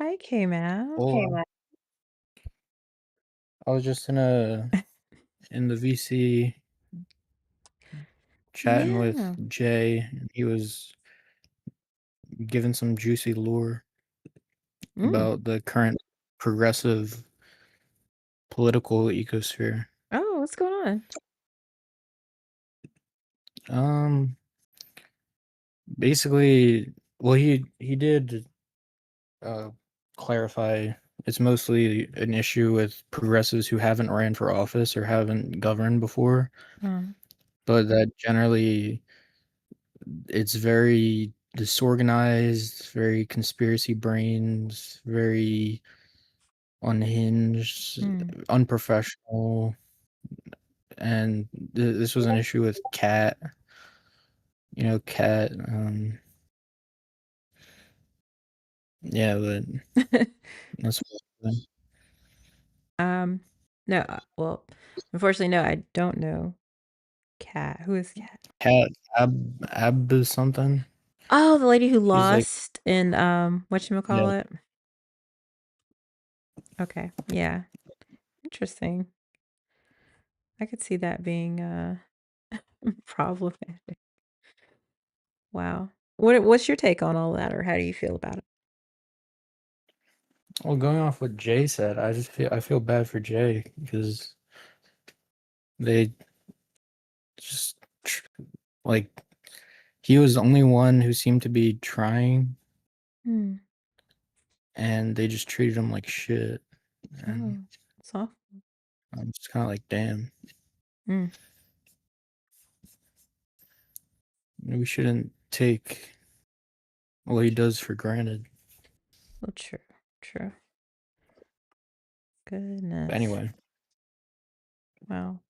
Hi, K-Mav. Well, I was just in the VC chatting with Yeah. Jay, and he was giving some juicy lore Mm. about the current progressive political ecosphere. Oh, what's going on? Um, basically, well, he did uh clarify it's mostly an issue with progressives who haven't ran for office or haven't governed before, Uh, but that generally it's very disorganized, very conspiracy brains, very unhinged, mm. unprofessional, and this was an issue with Cat. Cat. Yeah, but that's what Um, no, well, unfortunately, no, I don't know Cat. Who is Cat? Cat Ab is something. Oh, the lady who She's like, lost in yeah. whatchamacallit? Okay. Yeah. Interesting. I could see that being problematic. Wow. What's your take on all that, or how do you feel about it? Well, going off what Jay said, I feel bad for Jay because they just like he was the only one who seemed to be trying, Hmm. and they just treated him like shit. And Oh, it's awful. I'm just kind of like, damn, Mm. we shouldn't take what he does for granted. Well, true. True. But Goodness. anyway, Wow.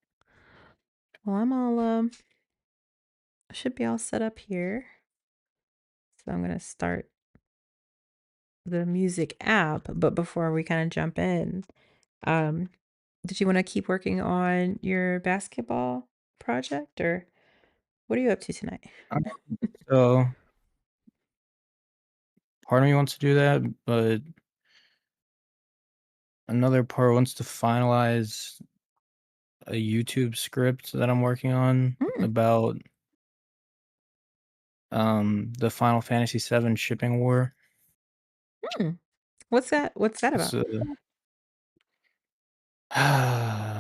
Well, I'm all I should be all set up here. So I'm gonna start the music app, but before we kind of jump in, um, did you want to keep working on your basketball project, or what are you up to tonight? um, so part of me wants to do that, but another part wants to finalize a YouTube script that I'm working on Mm, about the Final Fantasy VII shipping war. mm. What's that? What's that about? So I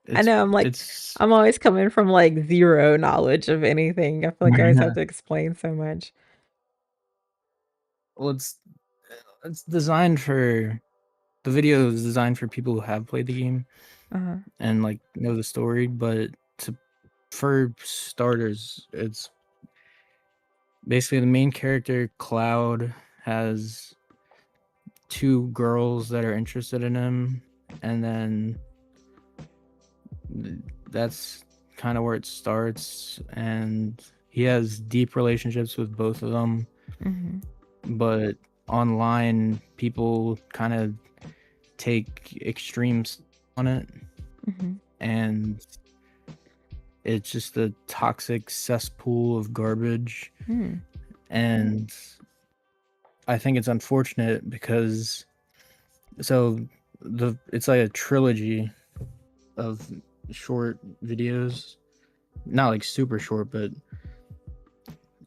it's know I'm like it's I'm always coming from like zero knowledge of anything. I feel like I always have to explain so much. well, it's designed for the video is designed for people who have played the game Uh-huh. and like know the story, but to for starters, it's basically the main character Cloud has two girls that are interested in him, and then that's kind of where it starts, and he has deep relationships with both of them, Mm-hmm. but online people kind of take extremes on it, Mm-hmm. and it's just a toxic cesspool of garbage. Mm. And I think it's unfortunate because it's like a trilogy of short videos, not like super short, but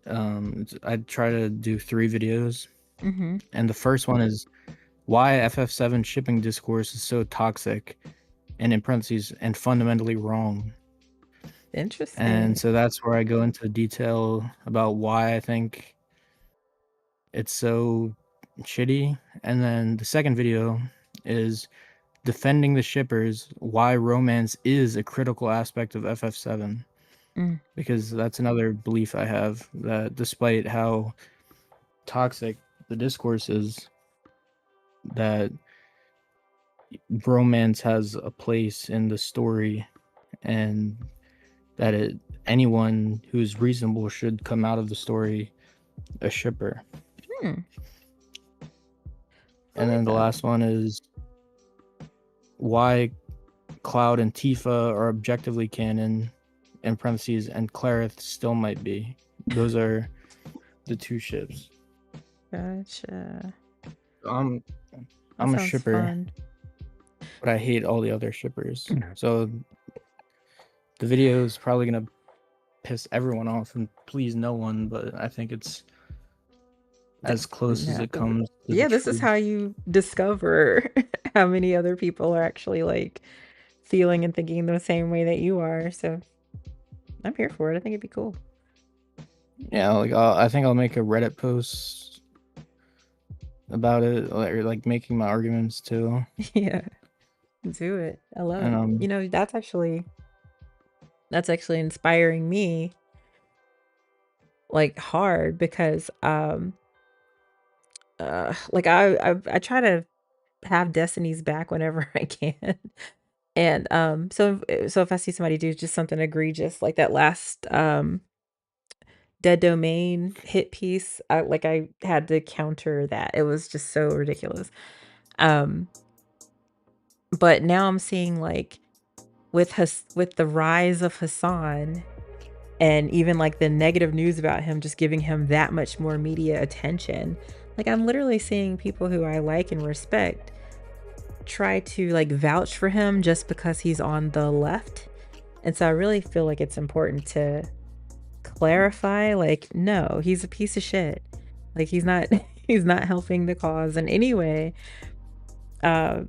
I try to do 3 videos, Mm-hmm. and the first one is why FF7 shipping discourse is so toxic and in parentheses and fundamentally wrong. And Interesting. so that's where I go into detail about why I think it's so shitty. And then the second video is defending the shippers, why romance is a critical aspect of FF7. Mm. Because that's another belief I have, that despite how toxic the discourse is, that romance has a place in the story, and that anyone who's reasonable should come out of the story a shipper. Hmm. I And like then the that. last one is why Cloud and Tifa are objectively canon, in parentheses, and Clarith still might be. Those are the two ships. Gotcha. I'm That I'm a sounds shipper, fun. but I hate all the other shippers. So the video is probably gonna piss everyone off and please no one, but I think it's Th as close as no, it comes to the yeah, this is truth. how you discover how many other people are actually, like, feeling and thinking the same way that you are, so I'm here for it. I think it'd be cool. Yeah, like I think I'll make a Reddit post about it, or like making my arguments too. Yeah, do it. I love And it. You know, that's actually inspiring me, like, hard because, like, I try to have Destiny's back whenever I can. And, so if I see somebody do just something egregious, like that last, Dead Domain hit piece, I had to counter that. It was just so ridiculous. Um, but now I'm seeing, like, with the rise of Hassan and even, like, the negative news about him just giving him that much more media attention, like, I'm literally seeing people who I like and respect try to, like, vouch for him just because he's on the left. And so I really feel like it's important to clarify, like, no, he's a piece of shit. Like, he's not he's not helping the cause in any way. You well,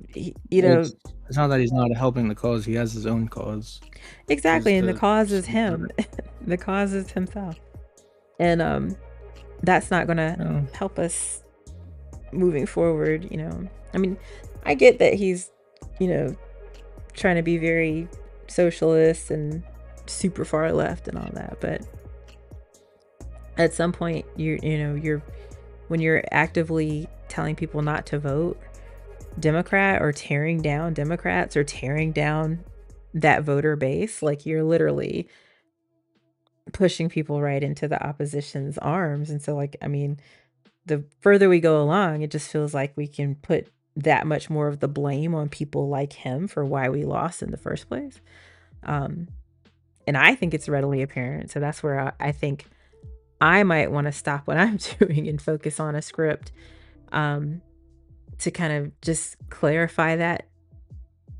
know, it's not that he's not helping the cause; he has his own cause. Is exactly, and the the cause is him. The cause is himself. And that's not gonna yeah. help us moving forward, you know. I mean, I get that he's, you know, trying to be very socialist and super far left and all that, but at some point you're when you're actively telling people not to vote Democrat or tearing down Democrats or tearing down that voter base, like you're literally pushing people right into the opposition's arms. And so, like, I mean, the further we go along, it just feels like we can put that much more of the blame on people like him for why we lost in the first place. Um, and I think it's readily apparent. So that's where I think I might want to stop what I'm doing and focus on a script, um, to kind of just clarify that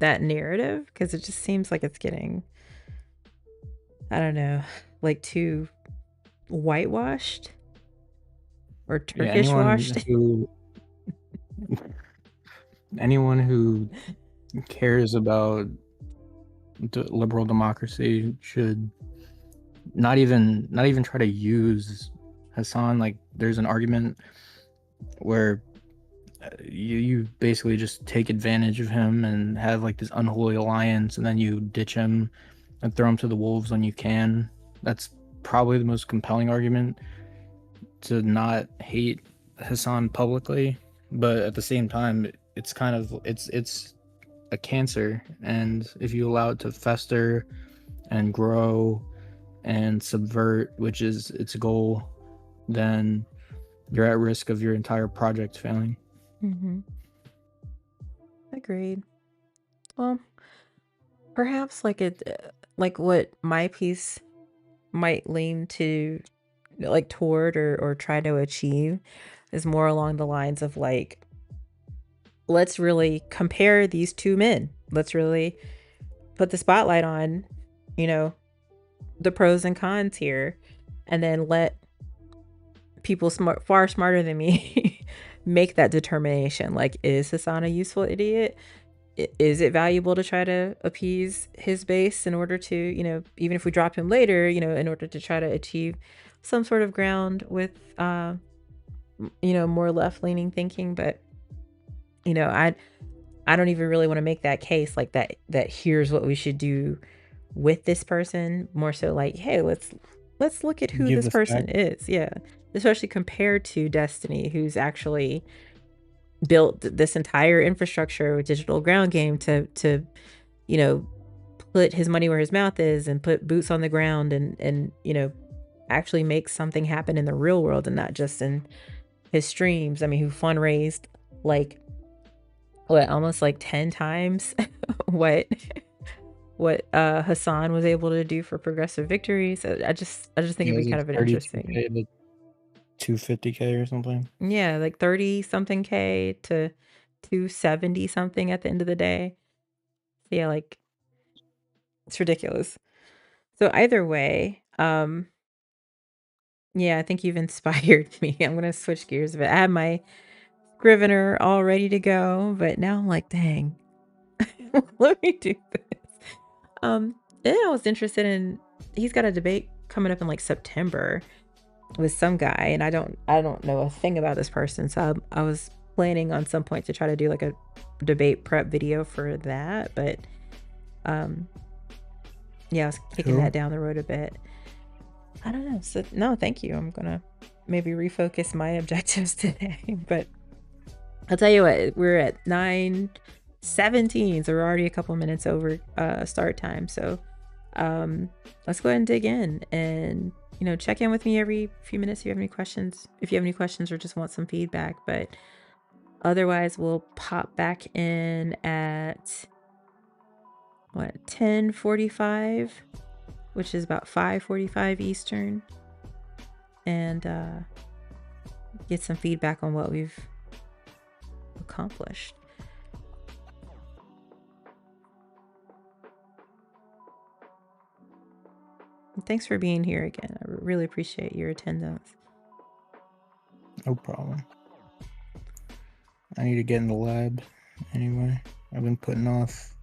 narrative because it just seems like it's getting, I don't know, like too whitewashed or Yeah, Turkish washed. anyone who cares about liberal democracy should not even try to use Hassan. Like, there's an argument where you basically just take advantage of him and have like this unholy alliance, and then you ditch him and throw him to the wolves when you can. That's probably the most compelling argument to not hate Hassan publicly, but at the same time, it's kind of it's a cancer, and if you allow it to fester and grow and subvert, which is its goal, then you're at risk of your entire project failing. Mhm. Agreed. Well, perhaps like like what my piece might lean to, like, toward or try to achieve is more along the lines of like, let's really compare these two men. Let's really put the spotlight on, you know, the pros and cons here, and then let people far smarter than me make that determination. Like, is Hassan a useful idiot? Is it valuable to try to appease his base in order to, you know, even if we drop him later, you know, in order to try to achieve some sort of ground with, you know, more left leaning thinking? But, you know, I don't even really want to make that case like that here's what we should do with this person. More so like, hey, let's look at who Give this the person fact. is. Yeah. Especially compared to Destiny, who's actually built this entire infrastructure with digital ground game to, you know, put his money where his mouth is and put boots on the ground and, you know, actually make something happen in the real world and not just in his streams. I mean, who fundraised like what, almost like 10 times what Hassan was able to do for Progressive Victory. So I just think He it'd be has a kind of an 32 interesting. day 250K or something. Yeah, like 30 something K to 270 something at the end of the day. So yeah, like it's ridiculous. So either way, yeah, I think you've inspired me. I'm gonna switch gears a bit. I had my Scrivener all ready to go, but now I'm like, dang, let me do this. Um, then I was interested in he's got a debate coming up in like September with some guy, and I don't know a thing about this person, so I was planning on some point to try to do like a debate prep video for that, but um, yeah, I was kicking Who? that down the road a bit. I don't know. So no, thank you. I'm gonna maybe refocus my objectives today, but I'll tell you what, we're at 9:17, so we're already a couple minutes over start time. So let's go ahead and dig in and check in with me every few minutes if you have any questions. If you have any questions or just want some feedback, but otherwise we'll pop back in at what 10:45, which is about 5:45 Eastern, and get some feedback on what we've accomplished. And thanks for being here again. I really appreciate your attendance. No problem. I need to get in the lab anyway. I've been putting off.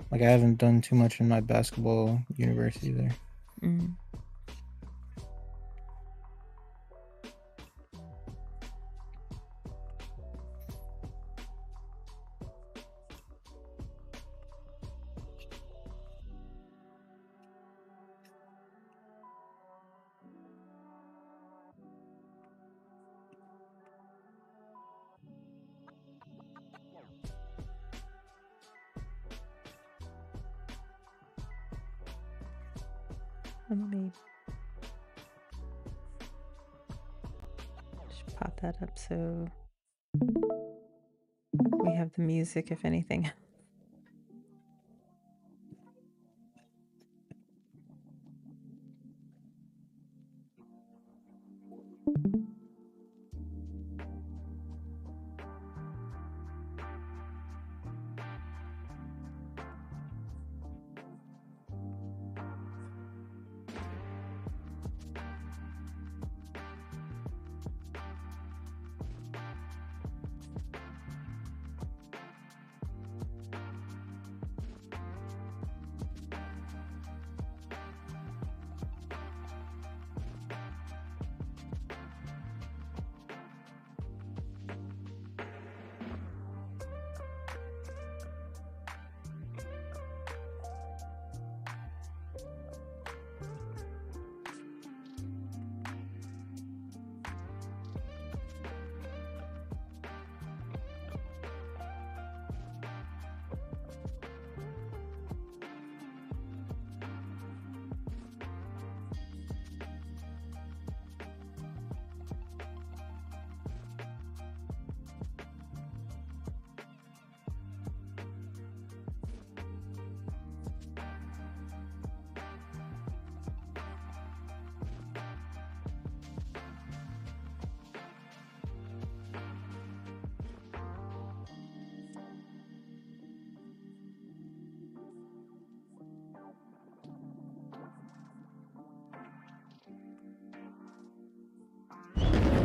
Like, I haven't done too much in my basketball universe either. Mm. Let me just pop that up so we have the music, if anything.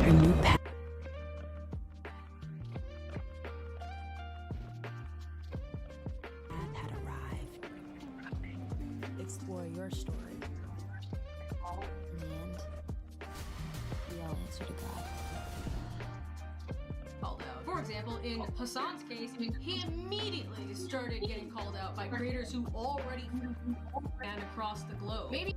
Her new path had arrived. Explore your story. In the end, we all answer to God. Called out. For example, in Hassan's case, he immediately started getting called out by creators who already and across the globe. Maybe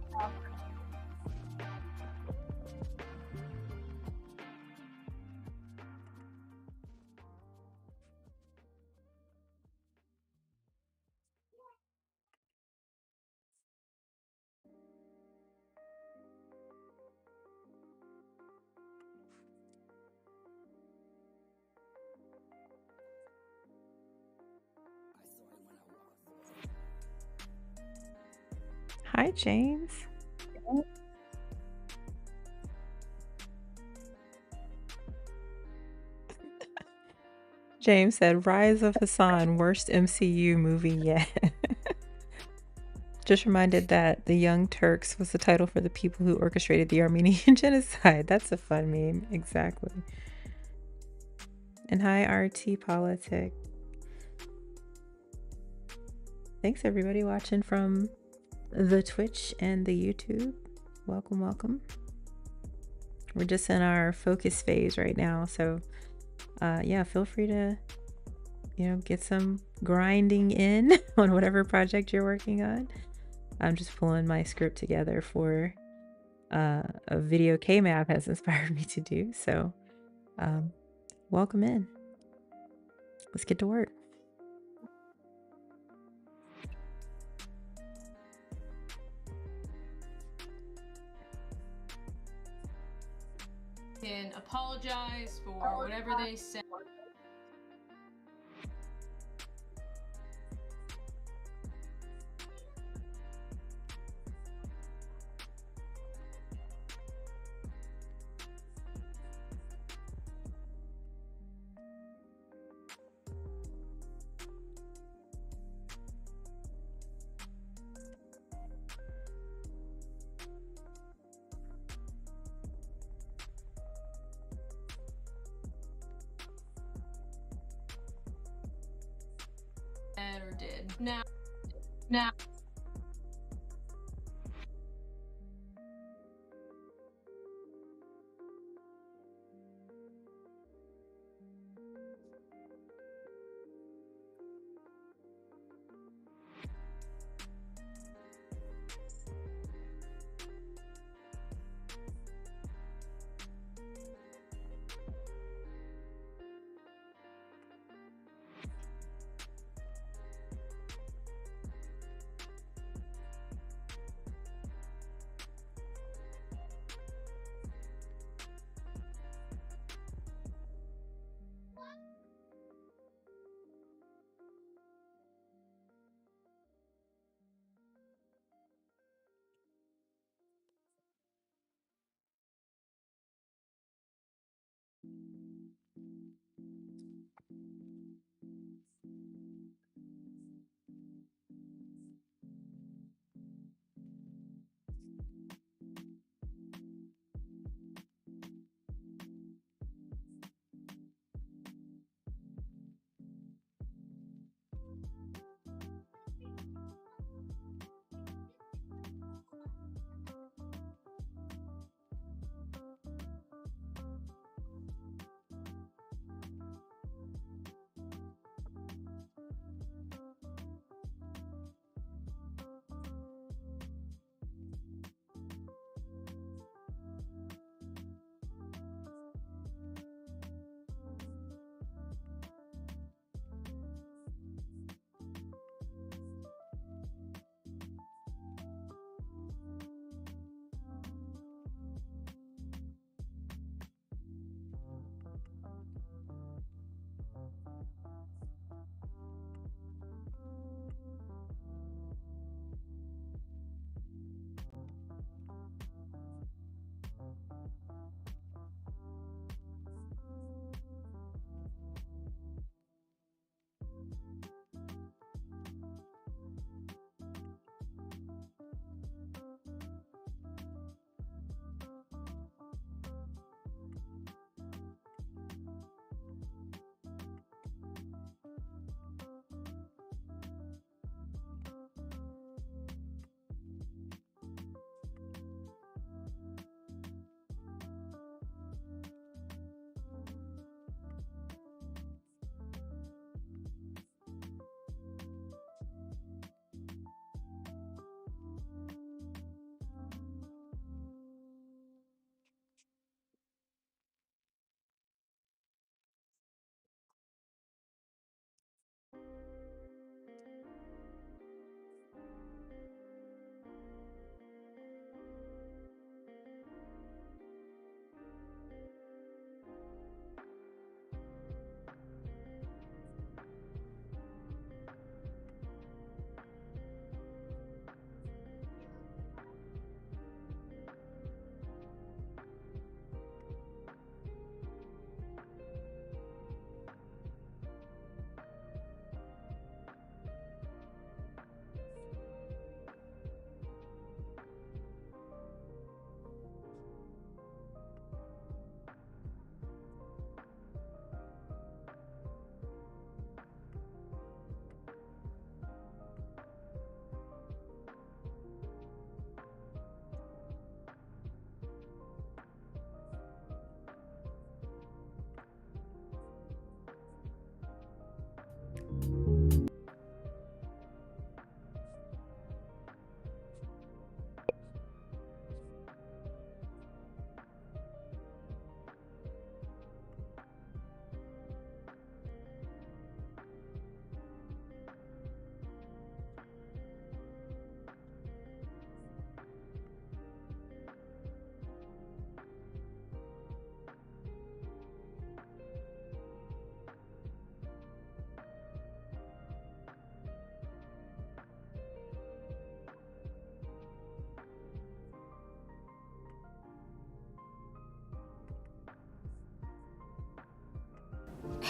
Hi, James. James said, Rise of Hassan, worst MCU movie yet. Just reminded that The Young Turks was the title for the people who orchestrated the Armenian genocide. That's a fun meme. Exactly. And hi, RT Politic. Thanks, everybody watching from the Twitch and the YouTube. Welcome, welcome. We're just in our focus phase right now. So, yeah, feel free to, get some grinding in on whatever project you're working on. I'm just pulling my script together for a video K-Map has inspired me to do. So, welcome in. Let's get to work. Can apologize for whatever they said. Or did. Now.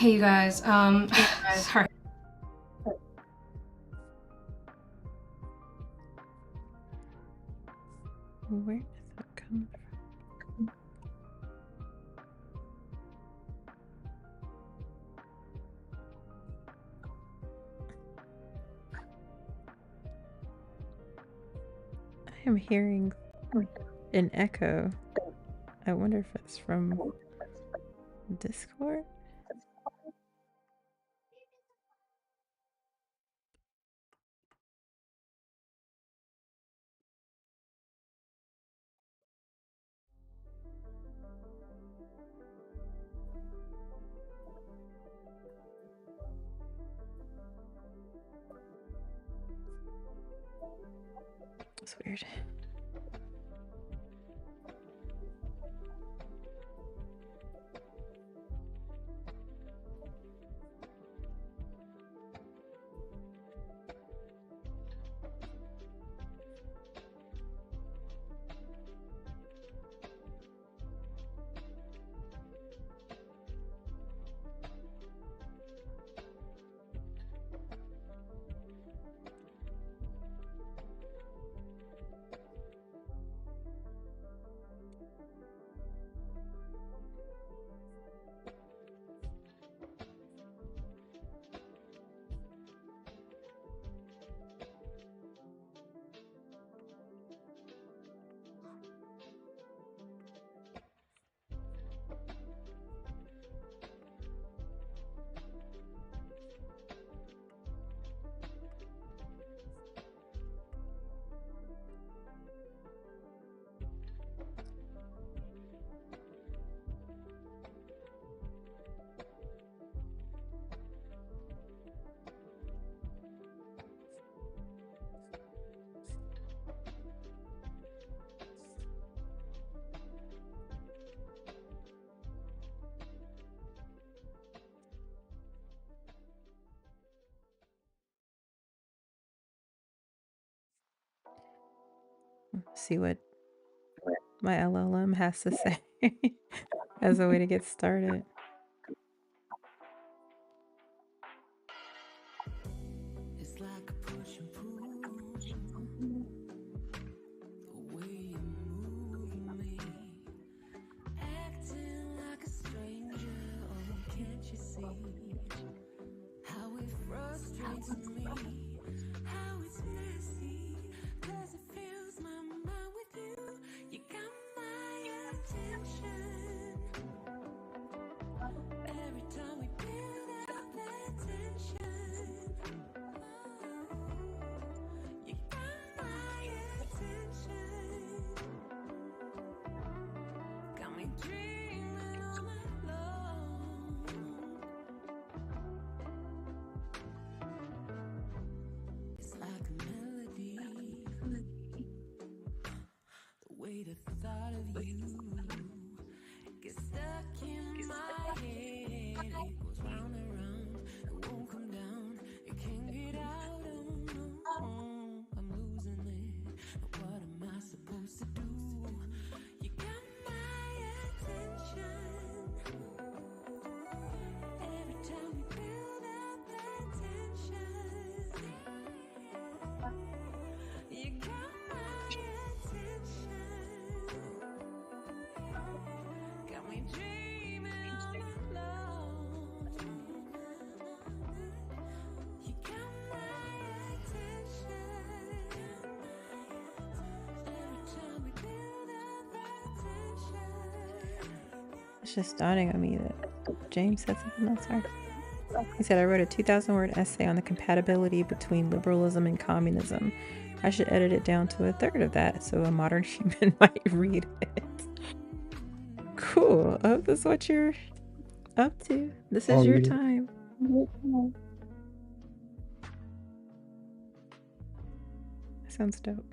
Hey, you guys. Sorry. Where does that come from? I am hearing an echo. I wonder if it's from Discord? It's weird. See what my LLM has to say as a way to get started. It's like a push and pull. The way you move me, acting like a stranger. Oh, can't you see how it frustrates me? How it's messy, 'cause it fills my mind with you. You got my attention. Every time we build up that tension, you got my attention. Got me dreaming all night long. It's like a melody. The way the thought of you gets stuck in my head. It goes round and round, it won't come down. It can't get out. Oh no, I'm losing it. What am I supposed to do? You got my attention. Every time we build up that tension, you got my attention. Got me dreaming all night long. You got my attention. Every time we build up that tension. It's just dawning on me that James said something else. Sorry. He said, I wrote a 2,000-word essay on the compatibility between liberalism and communism. I should edit it down to a third of that so a modern human might read it. Cool. I hope this is what you're up to. This is your time. Sounds dope.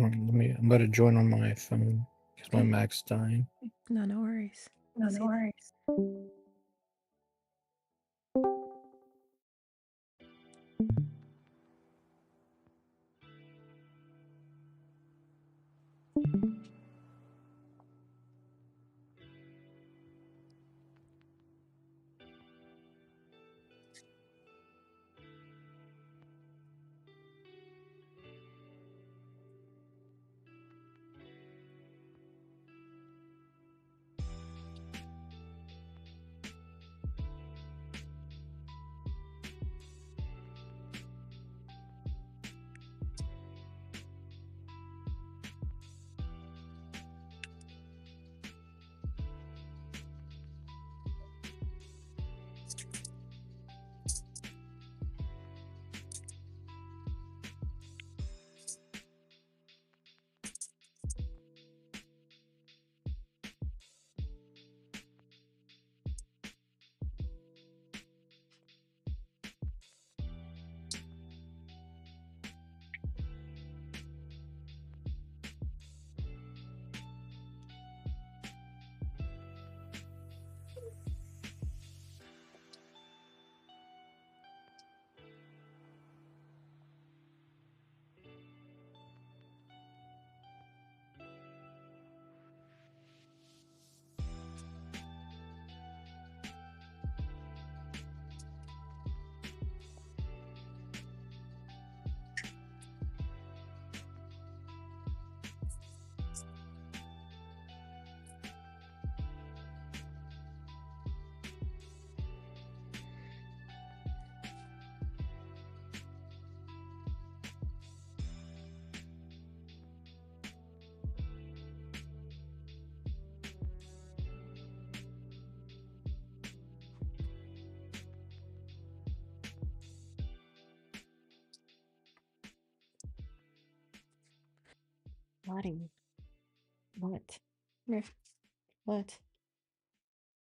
I'm about to join on my phone because my Okay. Mac's dying. No, no worries. No, See no that? worries. Lottie. What? Come here. What?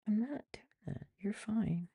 I'm not doing that. You're fine.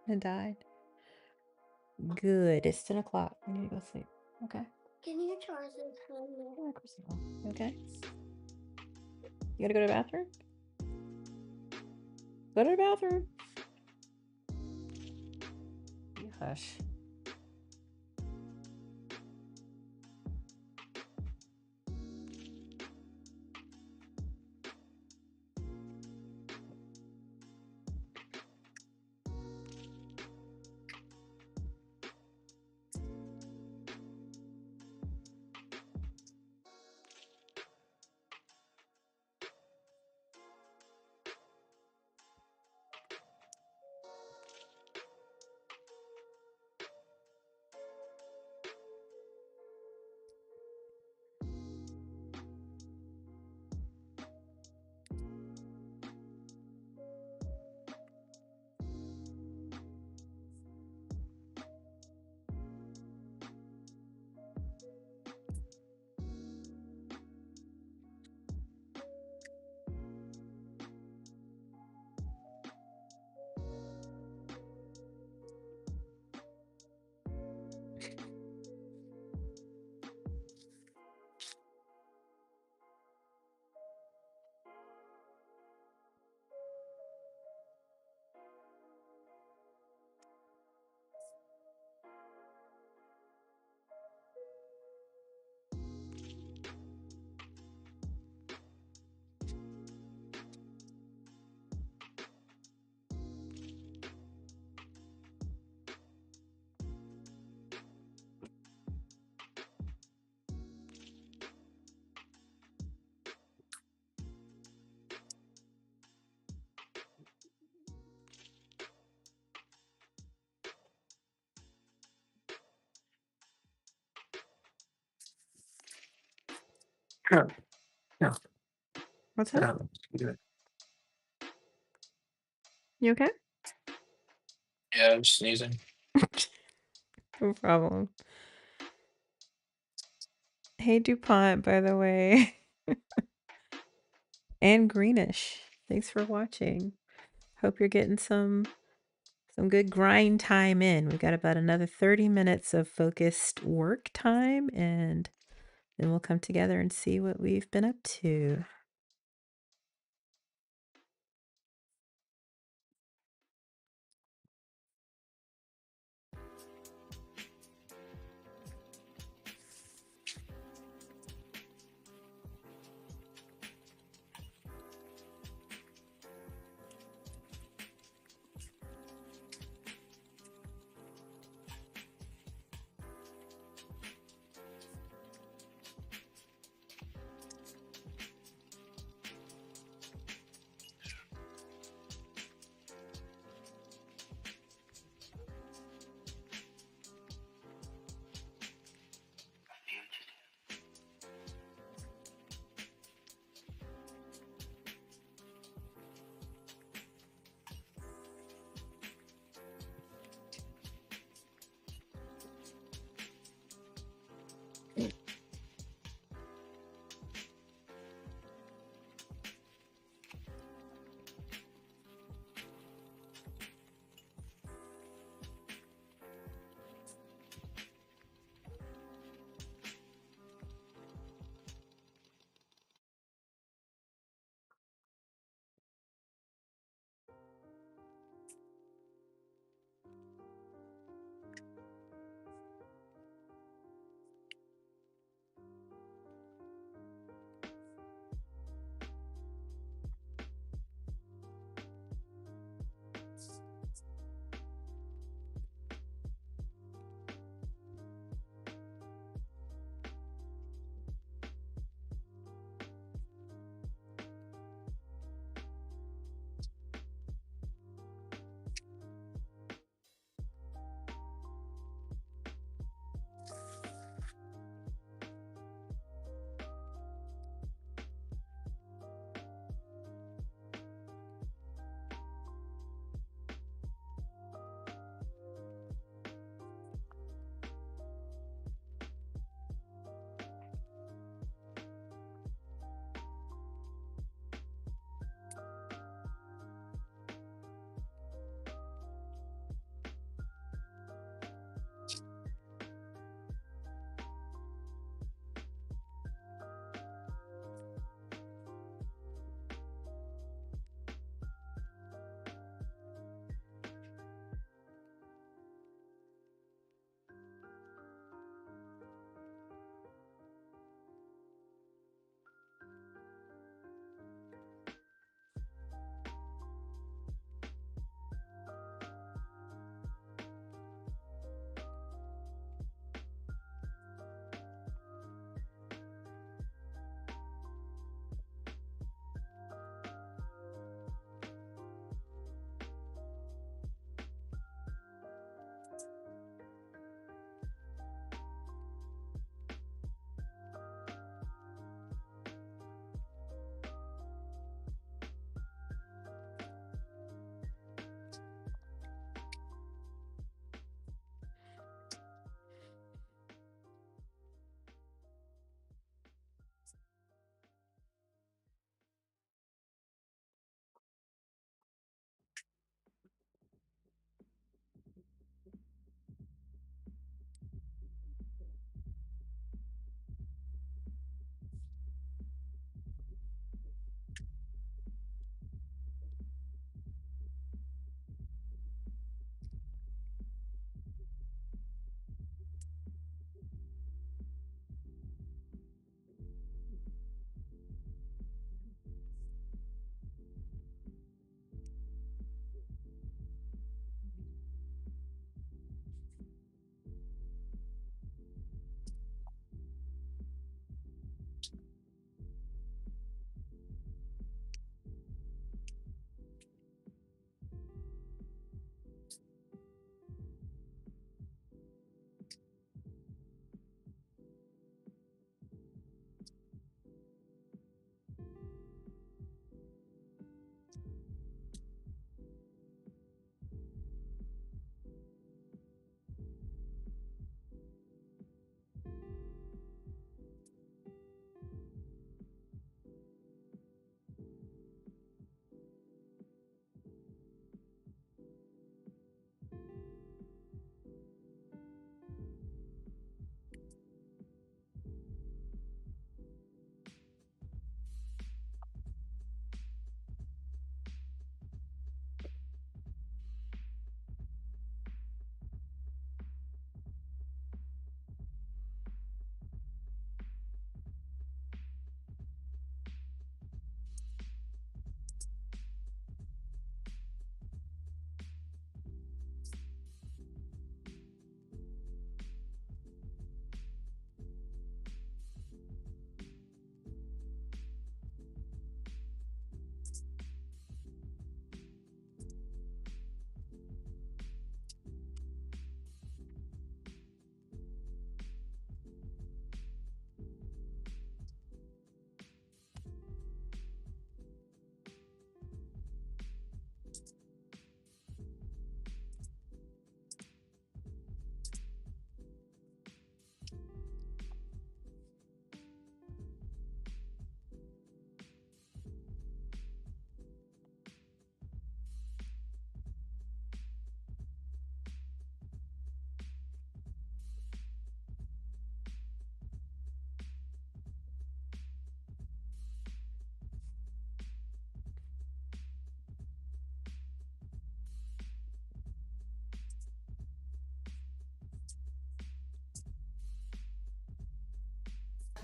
It died. Good. It's 10 o'clock. You need to go sleep. Okay. Can you charge this phone? Yeah, of course I will. You okay? You gotta go to the bathroom? Go to the bathroom. You hush. Yeah, yeah, What's up? good. You okay? Yeah, I'm sneezing. No problem. Hey, DuPont, by the way. And Greenish. Thanks for watching. Hope you're getting some good grind time in. We've got about another 30 minutes of focused work time, and then we'll come together and see what we've been up to.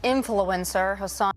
influencer Hassan.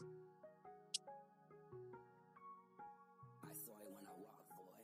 I saw it when I walked, boy.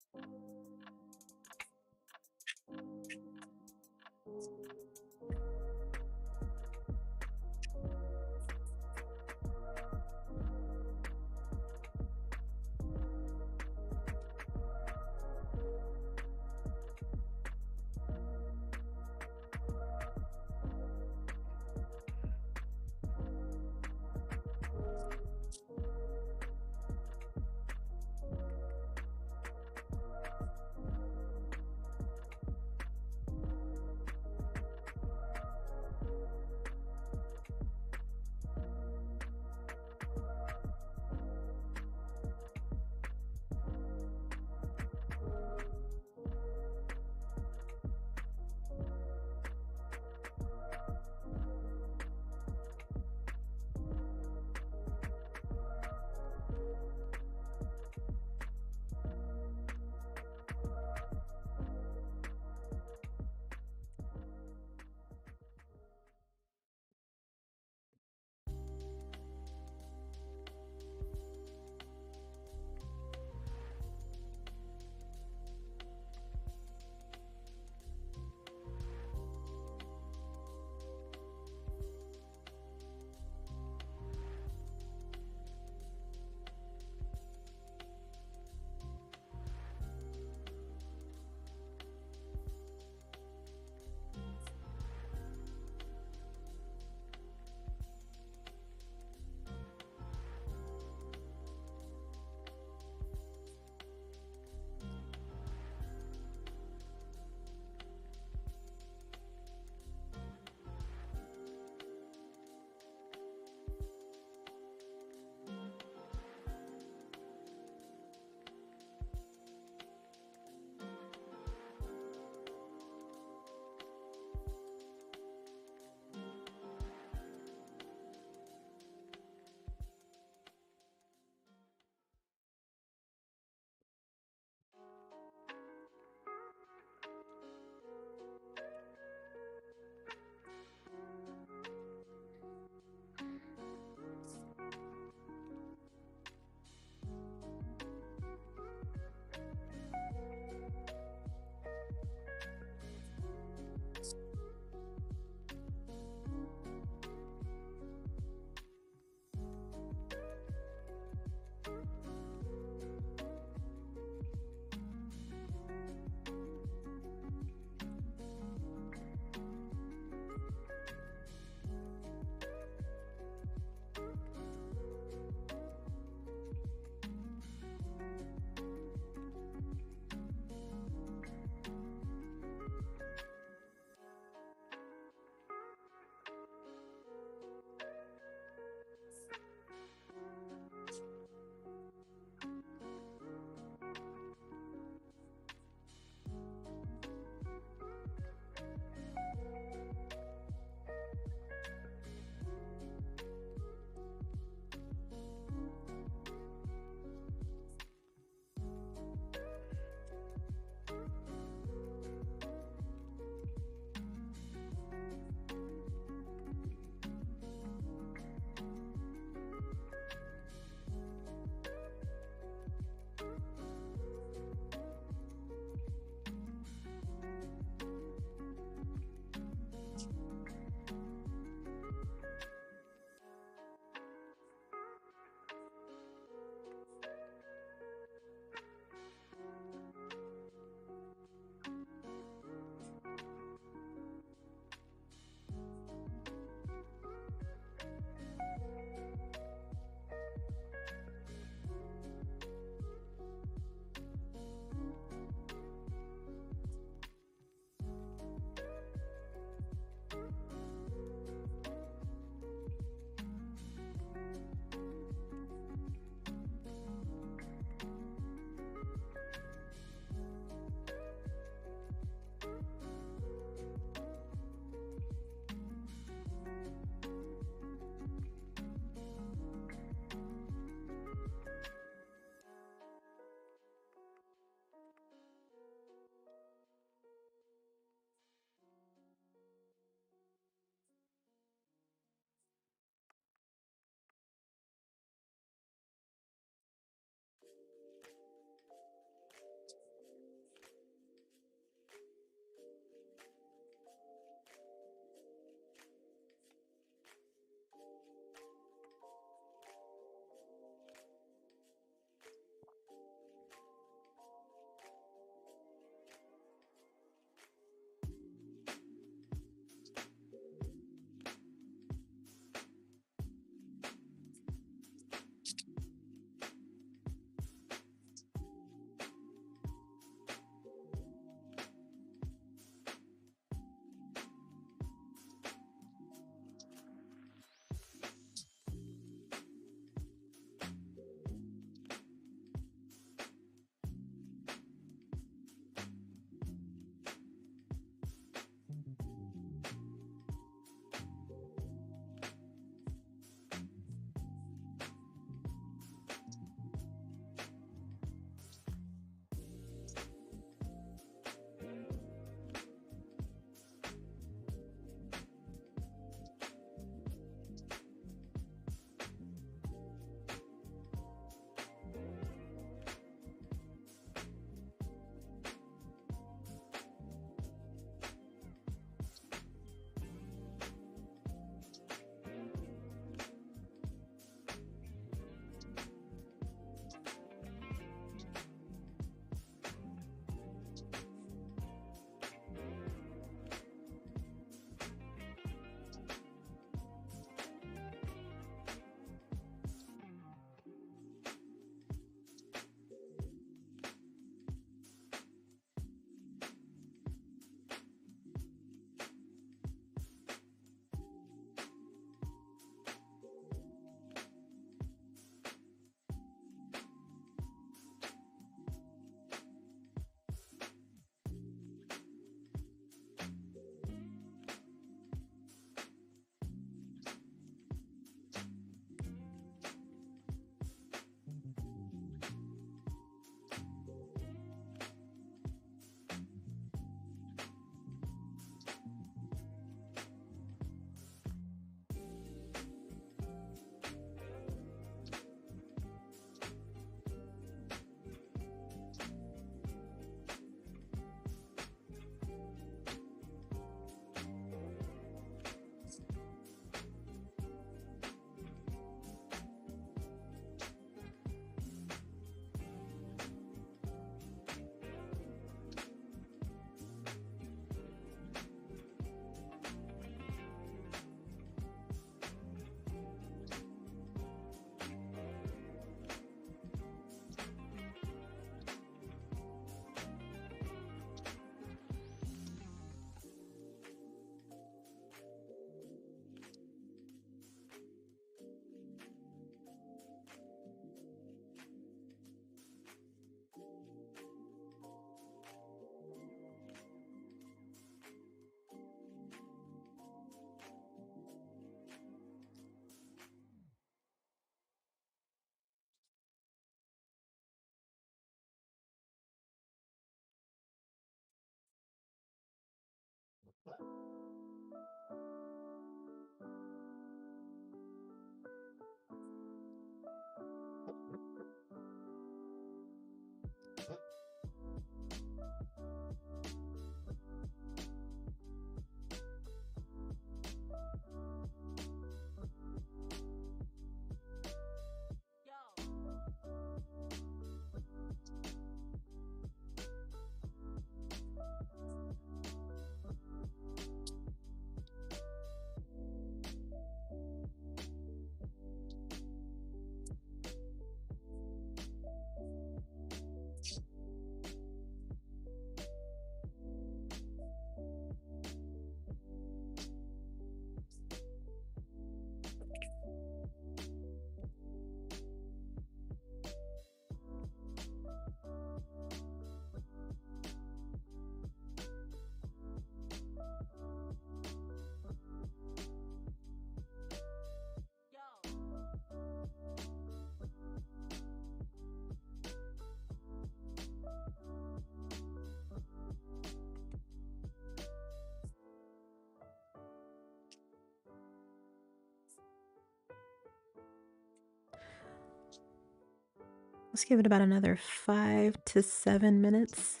Let's give it about another 5 to 7 minutes.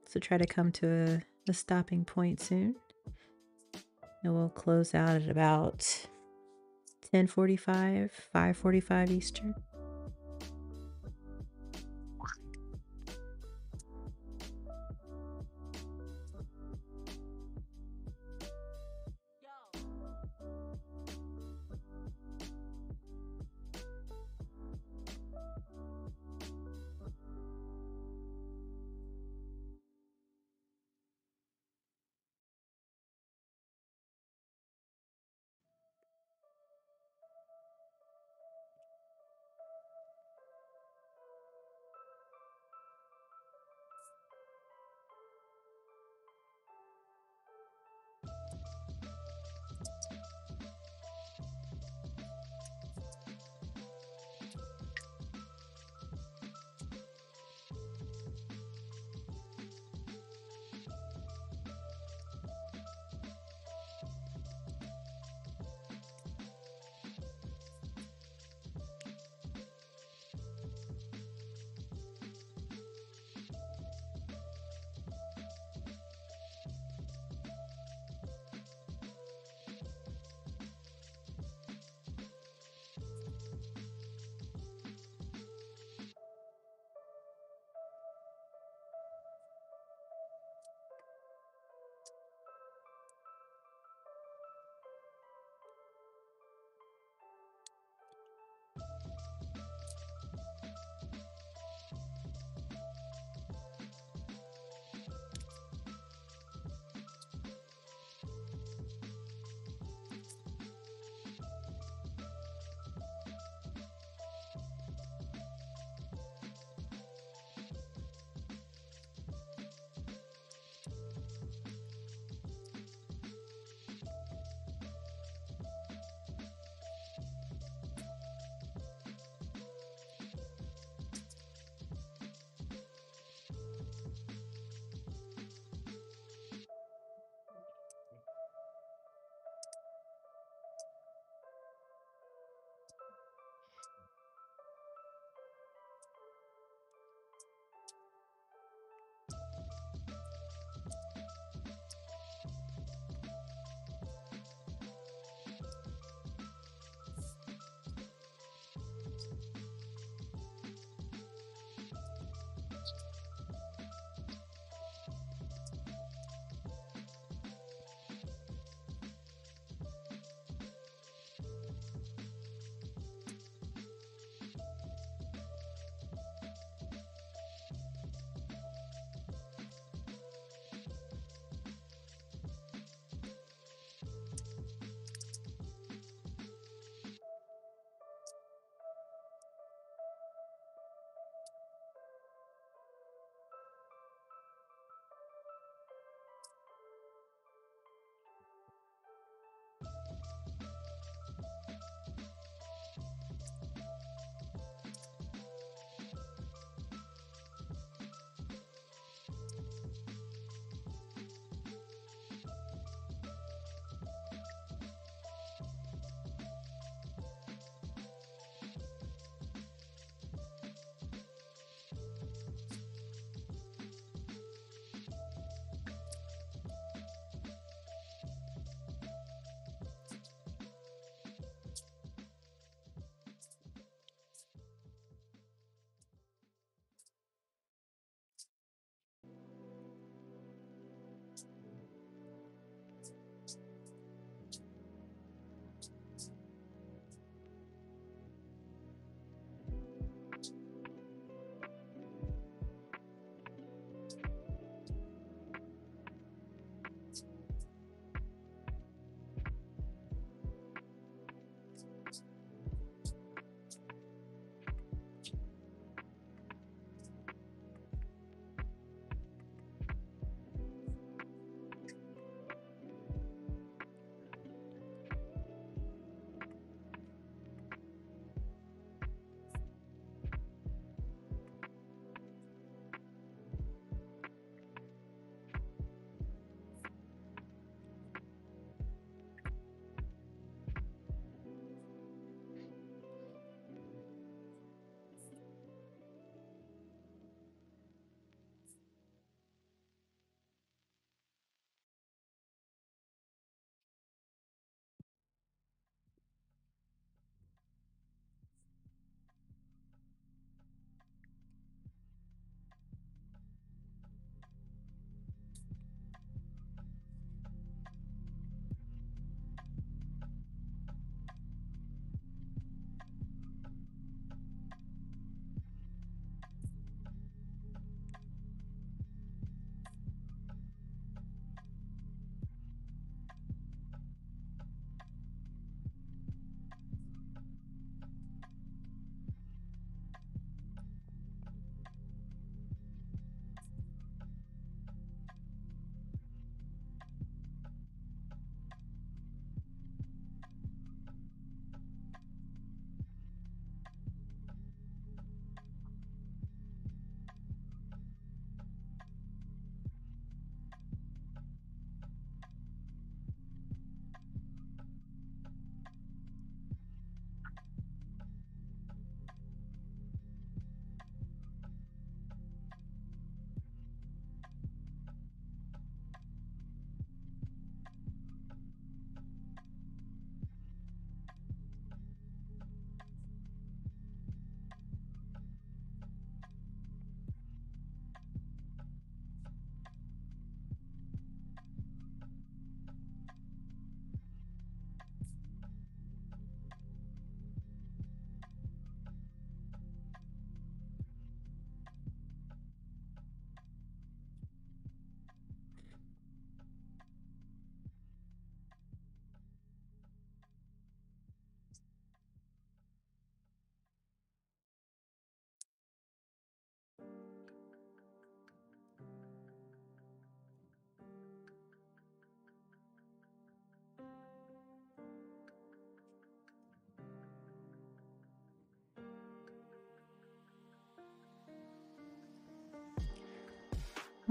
So try to come to a stopping point soon. And we'll close out at about 10:45, 5:45 Eastern.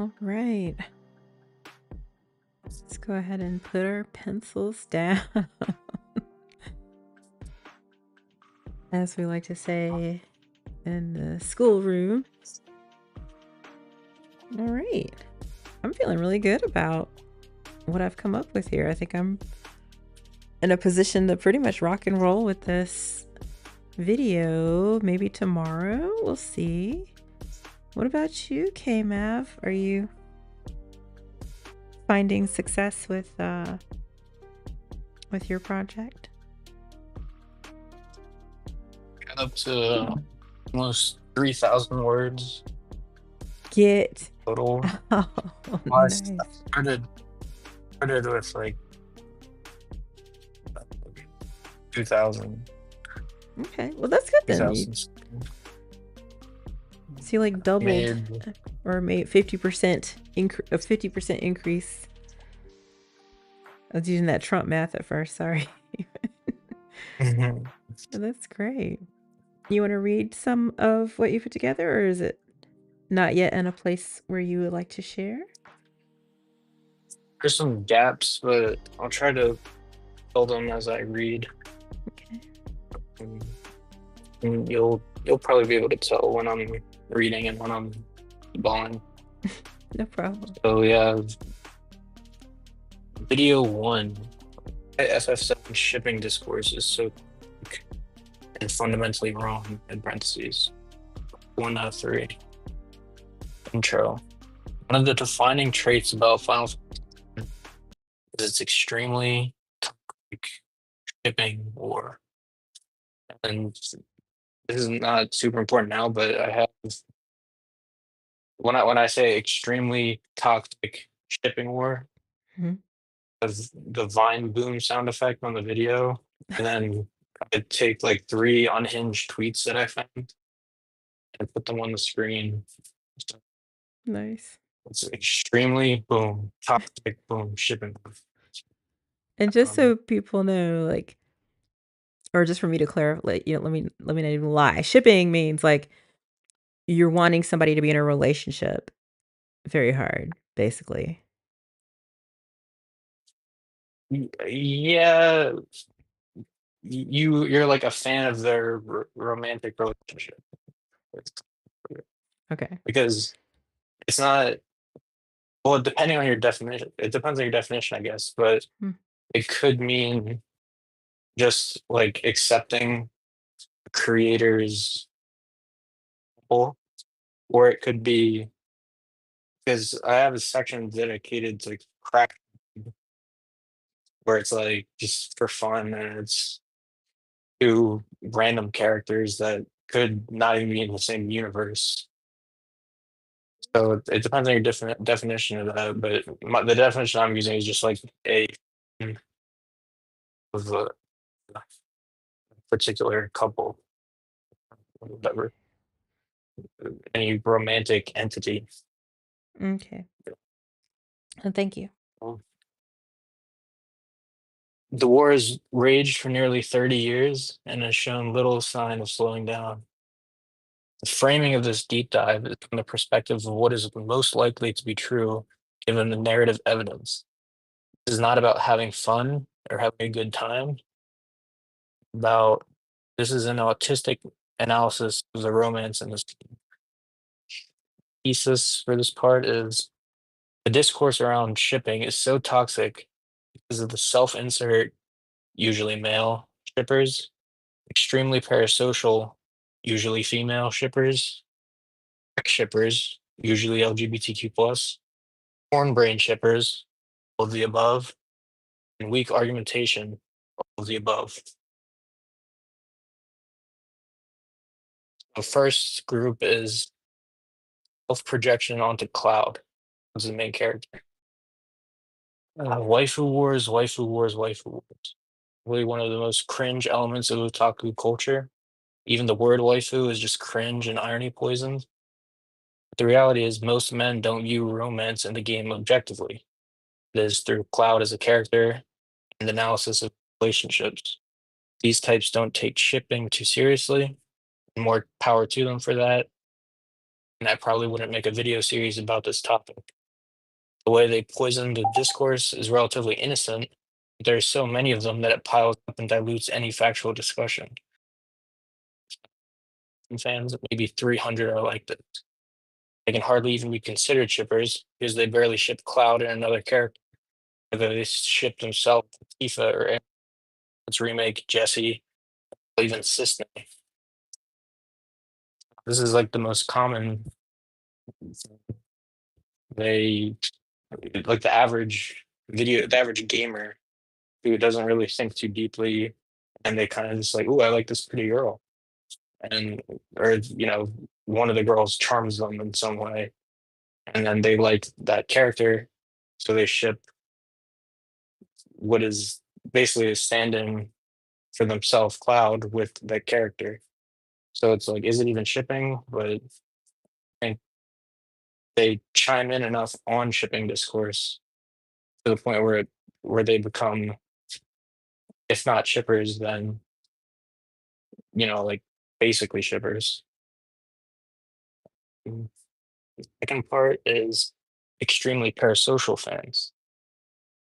All right. Let's go ahead and put our pencils down. As we like to say in the schoolroom. All right. I'm feeling really good about what I've come up with here. I think I'm in a position to pretty much rock and roll with this video. Maybe tomorrow. We'll see. What about you, K-Mav? Are you finding success with your project? Got up to almost 3,000 words Get total. oh, I nice. started with like 2,000. Okay, well that's good then. 2,000. So you like doubled Made or made 50% a 50% increase. I was using that Trump math at first. Sorry. Mhm. But that's great. You want to read some of what you put together, or is it not yet in a place where you would like to share? There's some gaps, but I'll try to fill them as I read. Okay. And you'll probably be able to tell when I'm reading and when I'm bawling. No problem. So yeah, video 1, FF7 shipping discourse is so quick and fundamentally wrong, in parentheses. 1 out of 3. Intro. One of the defining traits about Final Fantasy is its extremely toxic shipping war. And this is not super important now, but I have when I say extremely toxic shipping war, Mhm. of the Vine boom sound effect on the video, and then I take like 3 unhinged tweets that I found and put them on the screen. Nice. It's extremely boom, toxic boom shipping. And just Um, so people know, like, or just for me to clarify, like, let me not even lie. Shipping means like you're wanting somebody to be in a relationship very hard, basically. yeah, you're like a fan of their romantic relationship. Okay. Because it's not, well, depending on your definition, it depends on your definition, I guess, but Hmm. it could mean just like accepting the creator's goal, or it could be because I have a section dedicated to like crack where it's like just for fun and it's 2 random characters that could not even be in the same universe. So it depends on your definition of that, but the definition I'm using is just like a of a particular couple, whatever, any romantic entity. Okay. And thank you. The war has raged for nearly 30 years and has shown little sign of slowing down. The framing of this deep dive is from the perspective of what is most likely to be true given the narrative evidence. This is not about having fun or having a good time. About this is an autistic analysis of the romance in this thesis for this part is the discourse around shipping is so toxic because of the self-insert, usually male shippers, extremely parasocial, usually female shippers, sex shippers, usually LGBTQ+, porn brain shippers, all of the above, and weak argumentation, all of the above. The first group is self-projection onto Cloud as the main character. Waifu wars, waifu wars, waifu wars. Really one of the most cringe elements of otaku culture. Even the word waifu is just cringe and irony poisoned. But the reality is most men don't view romance in the game objectively. It is through Cloud as a character and analysis of relationships. These types don't take shipping too seriously, and more power to them for that. and I probably wouldn't make a video series about this topic. The way they poison the discourse is relatively innocent. But there's so many of them that it piles up and dilutes any factual discussion. And fans, maybe 300 are like this. They can hardly even be considered shippers because they barely ship Cloud and another character. Whether they ship themselves, Tifa, or let's remake Jesse, or even Cisne. This is like the most common. They like the average gamer who doesn't really think too deeply, and they kind of just like, "Ooh, I like this pretty girl," and or one of the girls charms them in some way, and then they like that character, so they ship what is basically a stand-in for themselves, Cloud, with that character. So it's like, is it even shipping? But I think they chime in enough on shipping discourse to the point where they become, if not shippers, then like basically shippers. Mm. The second part is extremely parasocial fans.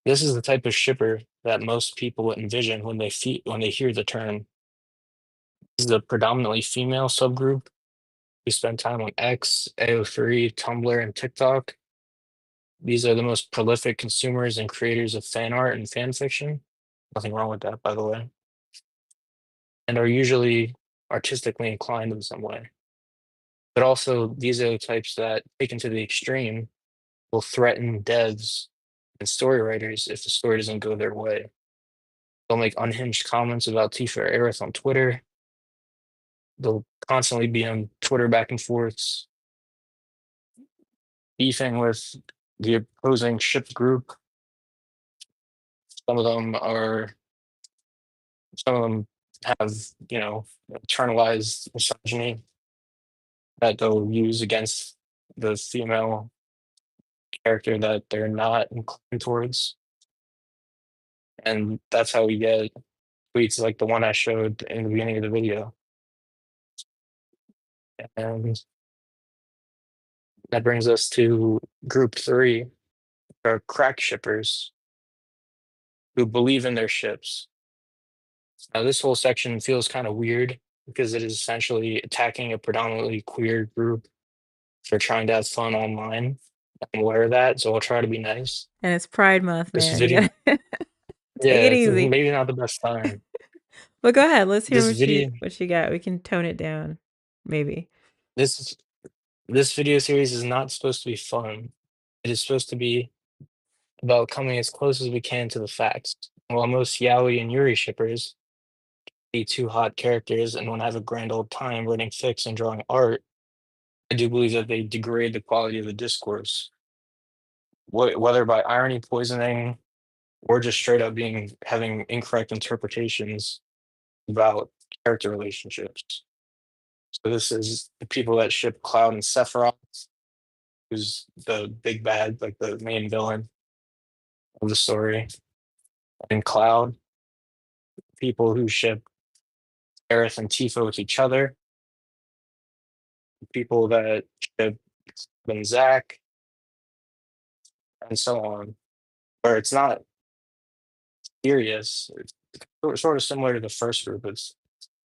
This is the type of shipper that most people envision when they hear the term. This is a predominantly female subgroup who spend time on X, AO3, Tumblr, and TikTok. These are the most prolific consumers and creators of fan art and fan fiction. Nothing wrong with that, by the way. And are usually artistically inclined in some way. But also, these are the types that, taken to the extreme, will threaten devs and story writers if the story doesn't go their way. They'll make unhinged comments about Tifa or Aerith on Twitter. They'll constantly be on Twitter back and forths, beefing with the opposing ship group. Some of them have, internalized misogyny that they'll use against the female character that they're not inclined towards. And that's how we get tweets like the one I showed in the beginning of the video. And that brings us to group 3, are crack shippers who believe in their ships. Now, this whole section feels kind of weird because it is essentially attacking a predominantly queer group for trying to have fun online. I'm aware of that, so I'll try to be nice. And it's Pride Month, This man. You video, gotta take yeah, it it's easy. maybe not the best time. But go ahead. Let's hear This video, what you got. We can tone it down, maybe. this this video series is not supposed to be fun. It is supposed to be about coming as close as we can to the facts. While most Yaoi and Yuri shippers be two hot characters and want to have a grand old time writing fics and drawing art, I do believe that they degrade the quality of the discourse, whether by irony poisoning or just straight up having incorrect interpretations about character relationships. So this is the people that ship Cloud and Sephiroth, who's the big bad, like the main villain of the story, and Cloud. People who ship Aerith and Tifa with each other. People that ship and Zack, and so on. Where it's not serious. It's sort of similar to the first group. It's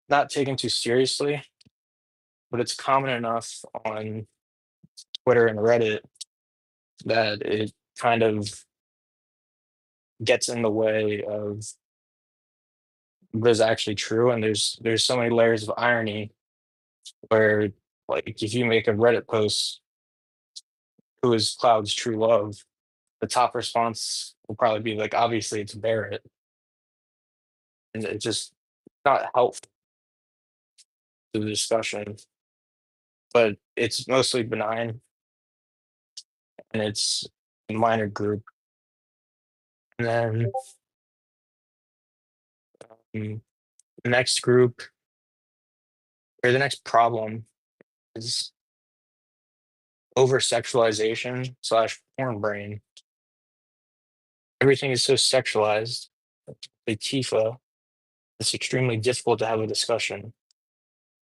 not taken too seriously, but it's common enough on Twitter and Reddit that it kind of gets in the way of what is actually true. And there's so many layers of irony where, like, if you make a Reddit post, who is Cloud's true love, the top response will probably be like, obviously it's Barrett. And it just not helpful to the discussion. But it's mostly benign and it's a minor group. And then the next group, or the next problem, is over sexualization / porn brain. Everything is so sexualized. Like Tifa, it's extremely difficult to have a discussion.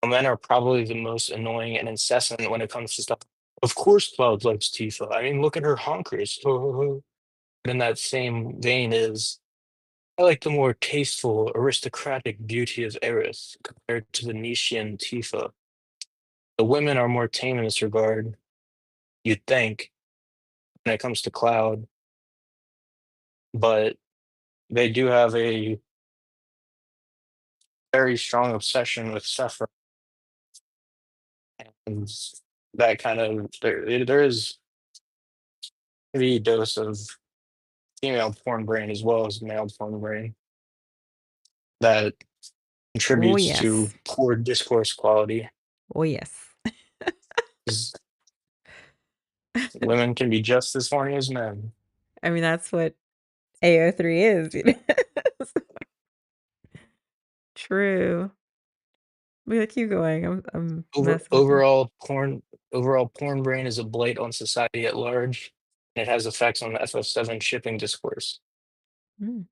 Men are probably the most annoying and incessant when it comes to stuff. Of course, Cloud likes Tifa. I mean, look at her honkers. But in that same vein is, I like the more tasteful, aristocratic beauty of Aerith compared to the Nishian Tifa. The women are more tame in this regard, you'd think, when it comes to Cloud, but they do have a very strong obsession with Sephiroth, and that kind of there is the dose of female porn brain as well as male porn brain that Oh, contributes to yes. poor discourse quality. Oh, yes. 'Cause women can be just as horny as men. I mean, that's what AO3 is. You know? True. We gotta keep going. I'm messing with you. Overall porn brain is a blight on society at large, and it has effects on the FF7 shipping discourse. Mm.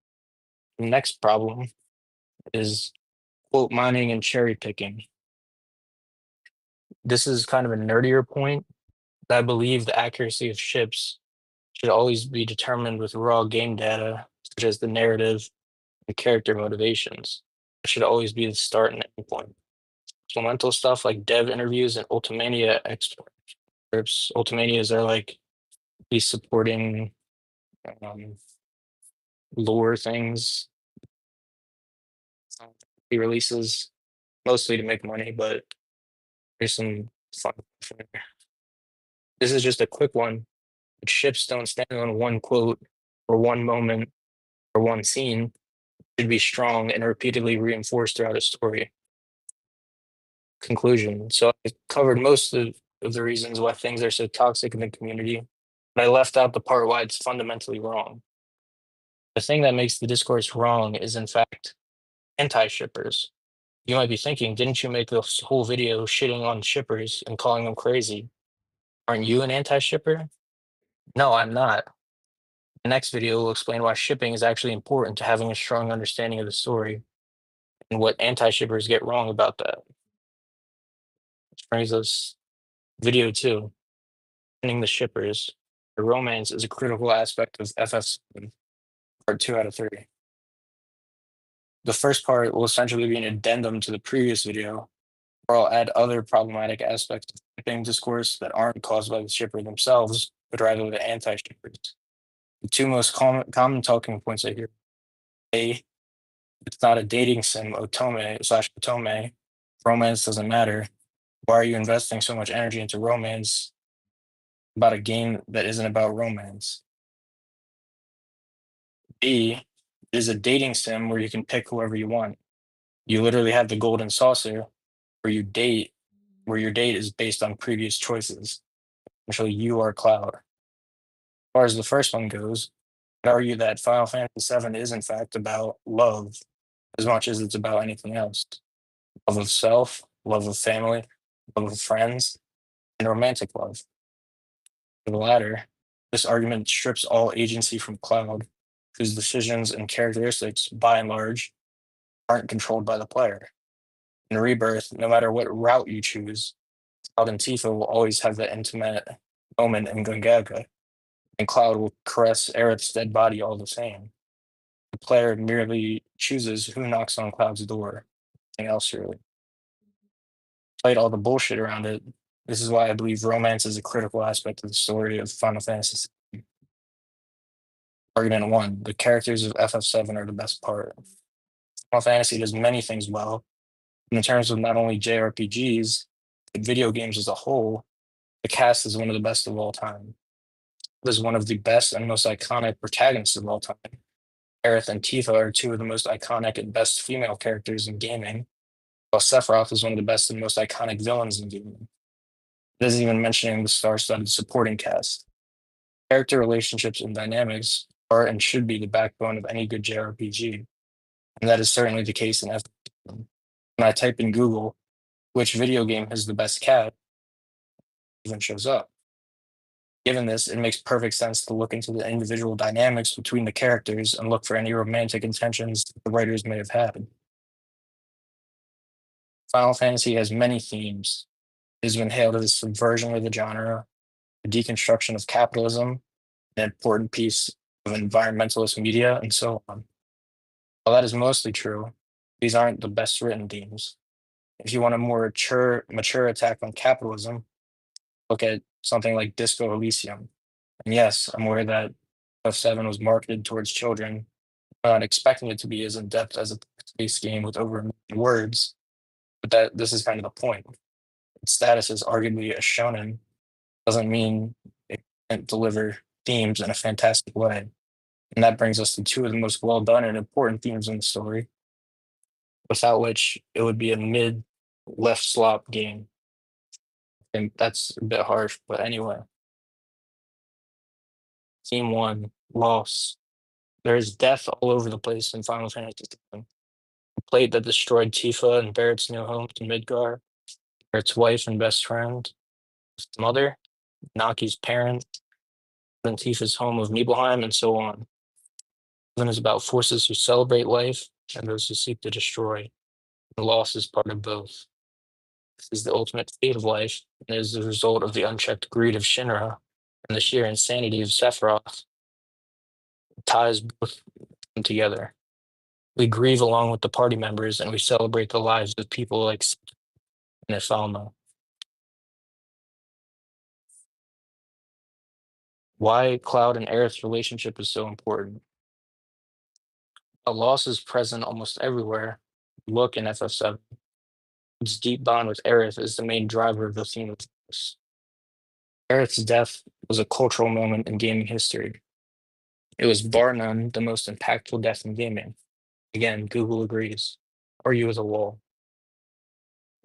The next problem is quote mining and cherry picking. This is kind of a nerdier point. I believe the accuracy of ships should always be determined with raw game data, such as the narrative and character motivations. It should always be the start and end point. Supplemental stuff like dev interviews and Ultimania excerpts. Ultimanias are like these supporting um, lore things, he releases mostly to make money, but there's some fun stuff in there. This is just a quick one. But ships don't stand on one quote or one moment or one scene. It should be strong and repeatedly reinforced throughout a story. Conclusion. So I covered most of the reasons why things are so toxic in the community, but I left out the part why it's fundamentally wrong. The thing that makes the discourse wrong is, in fact, anti-shippers. You might be thinking, didn't you make this whole video shitting on shippers and calling them crazy? Aren't you an anti-shipper? No, I'm not. The next video will explain why shipping is actually important to having a strong understanding of the story and what anti-shippers get wrong about that. Which brings us video 2, finding the shippers. The romance is a critical aspect of FF7, part 2 out of 3. The first part will essentially be an addendum to the previous video, where I'll add other problematic aspects of shipping discourse that aren't caused by the shipper themselves, but rather the anti-shippers. The two most common talking points I hear: A, it's not a dating sim, Otome/Otome. Romance doesn't matter. Why are you investing so much energy into romance about a game that isn't about romance? B, it is a dating sim where you can pick whoever you want. You literally have the golden saucer where you date, where your date is based on previous choices. Actually, you are Cloud. As far as the first one goes, I'd argue that Final Fantasy VII is in fact about love as much as it's about anything else. Love of self, love of family, love of friends, and romantic love. For the latter, this argument strips all agency from Cloud, whose decisions and characteristics, by and large, aren't controlled by the player. In Rebirth, no matter what route you choose, Cloud and Tifa will always have that intimate moment in Gongaga, and Cloud will caress Aerith's dead body all the same. The player merely chooses who knocks on Cloud's door, nothing else really. Despite all the bullshit around it, this is why I believe romance is a critical aspect of the story of Final Fantasy VII. Argument 1, the characters of FF7 are the best part. Final Fantasy does many things well, and in terms of not only JRPGs, but video games as a whole, the cast is one of the best of all time. It is one of the best and most iconic protagonists of all time. Aerith and Tifa are two of the most iconic and best female characters in gaming, while Sephiroth is one of the best and most iconic villains in gaming. It isn't even mentioning the star-studded supporting cast. Character relationships and dynamics are and should be the backbone of any good JRPG, and that is certainly the case in FF7. When I type in Google, which video game has the best cast, it even shows up. Given this, it makes perfect sense to look into the individual dynamics between the characters and look for any romantic intentions the writers may have had. Final Fantasy has many themes. It has been hailed as a subversion of the genre, a deconstruction of capitalism, an important piece of environmentalist media, and so on. While that is mostly true, these aren't the best written themes. If you want a more mature attack on capitalism, look at something like Disco Elysium. And yes, I'm aware that F7 was marketed towards children. I'm not expecting it to be as in depth as a space game with over a million words, but that this is kind of the point. Its status as arguably a shonen doesn't mean it can't deliver themes in a fantastic way. And that brings us to two of the most well done and important themes in the story, without which it would be a mid left slop game. And that's a bit harsh, but anyway. Theme one, loss. There is death all over the place in Final Fantasy VII. The plate that destroyed Tifa and Barrett's new home to Midgar, Barrett's wife and best friend, his mother, Naki's parents, then Tifa's home of Nibelheim, and so on. Then is about forces who celebrate life and those who seek to destroy. The loss is part of both. This is the ultimate fate of life, and is the result of the unchecked greed of Shinra and the sheer insanity of Sephiroth. It ties both of them together. We grieve along with the party members, and we celebrate the lives of people like Nifalma. Why Cloud and Aerith's relationship is so important. A loss is present almost everywhere. Look in FF7. Its deep bond with Aerith is the main driver of the theme of this. Aerith's death was a cultural moment in gaming history. It was bar none the most impactful death in gaming. Again, Google agrees. Or you as a wall.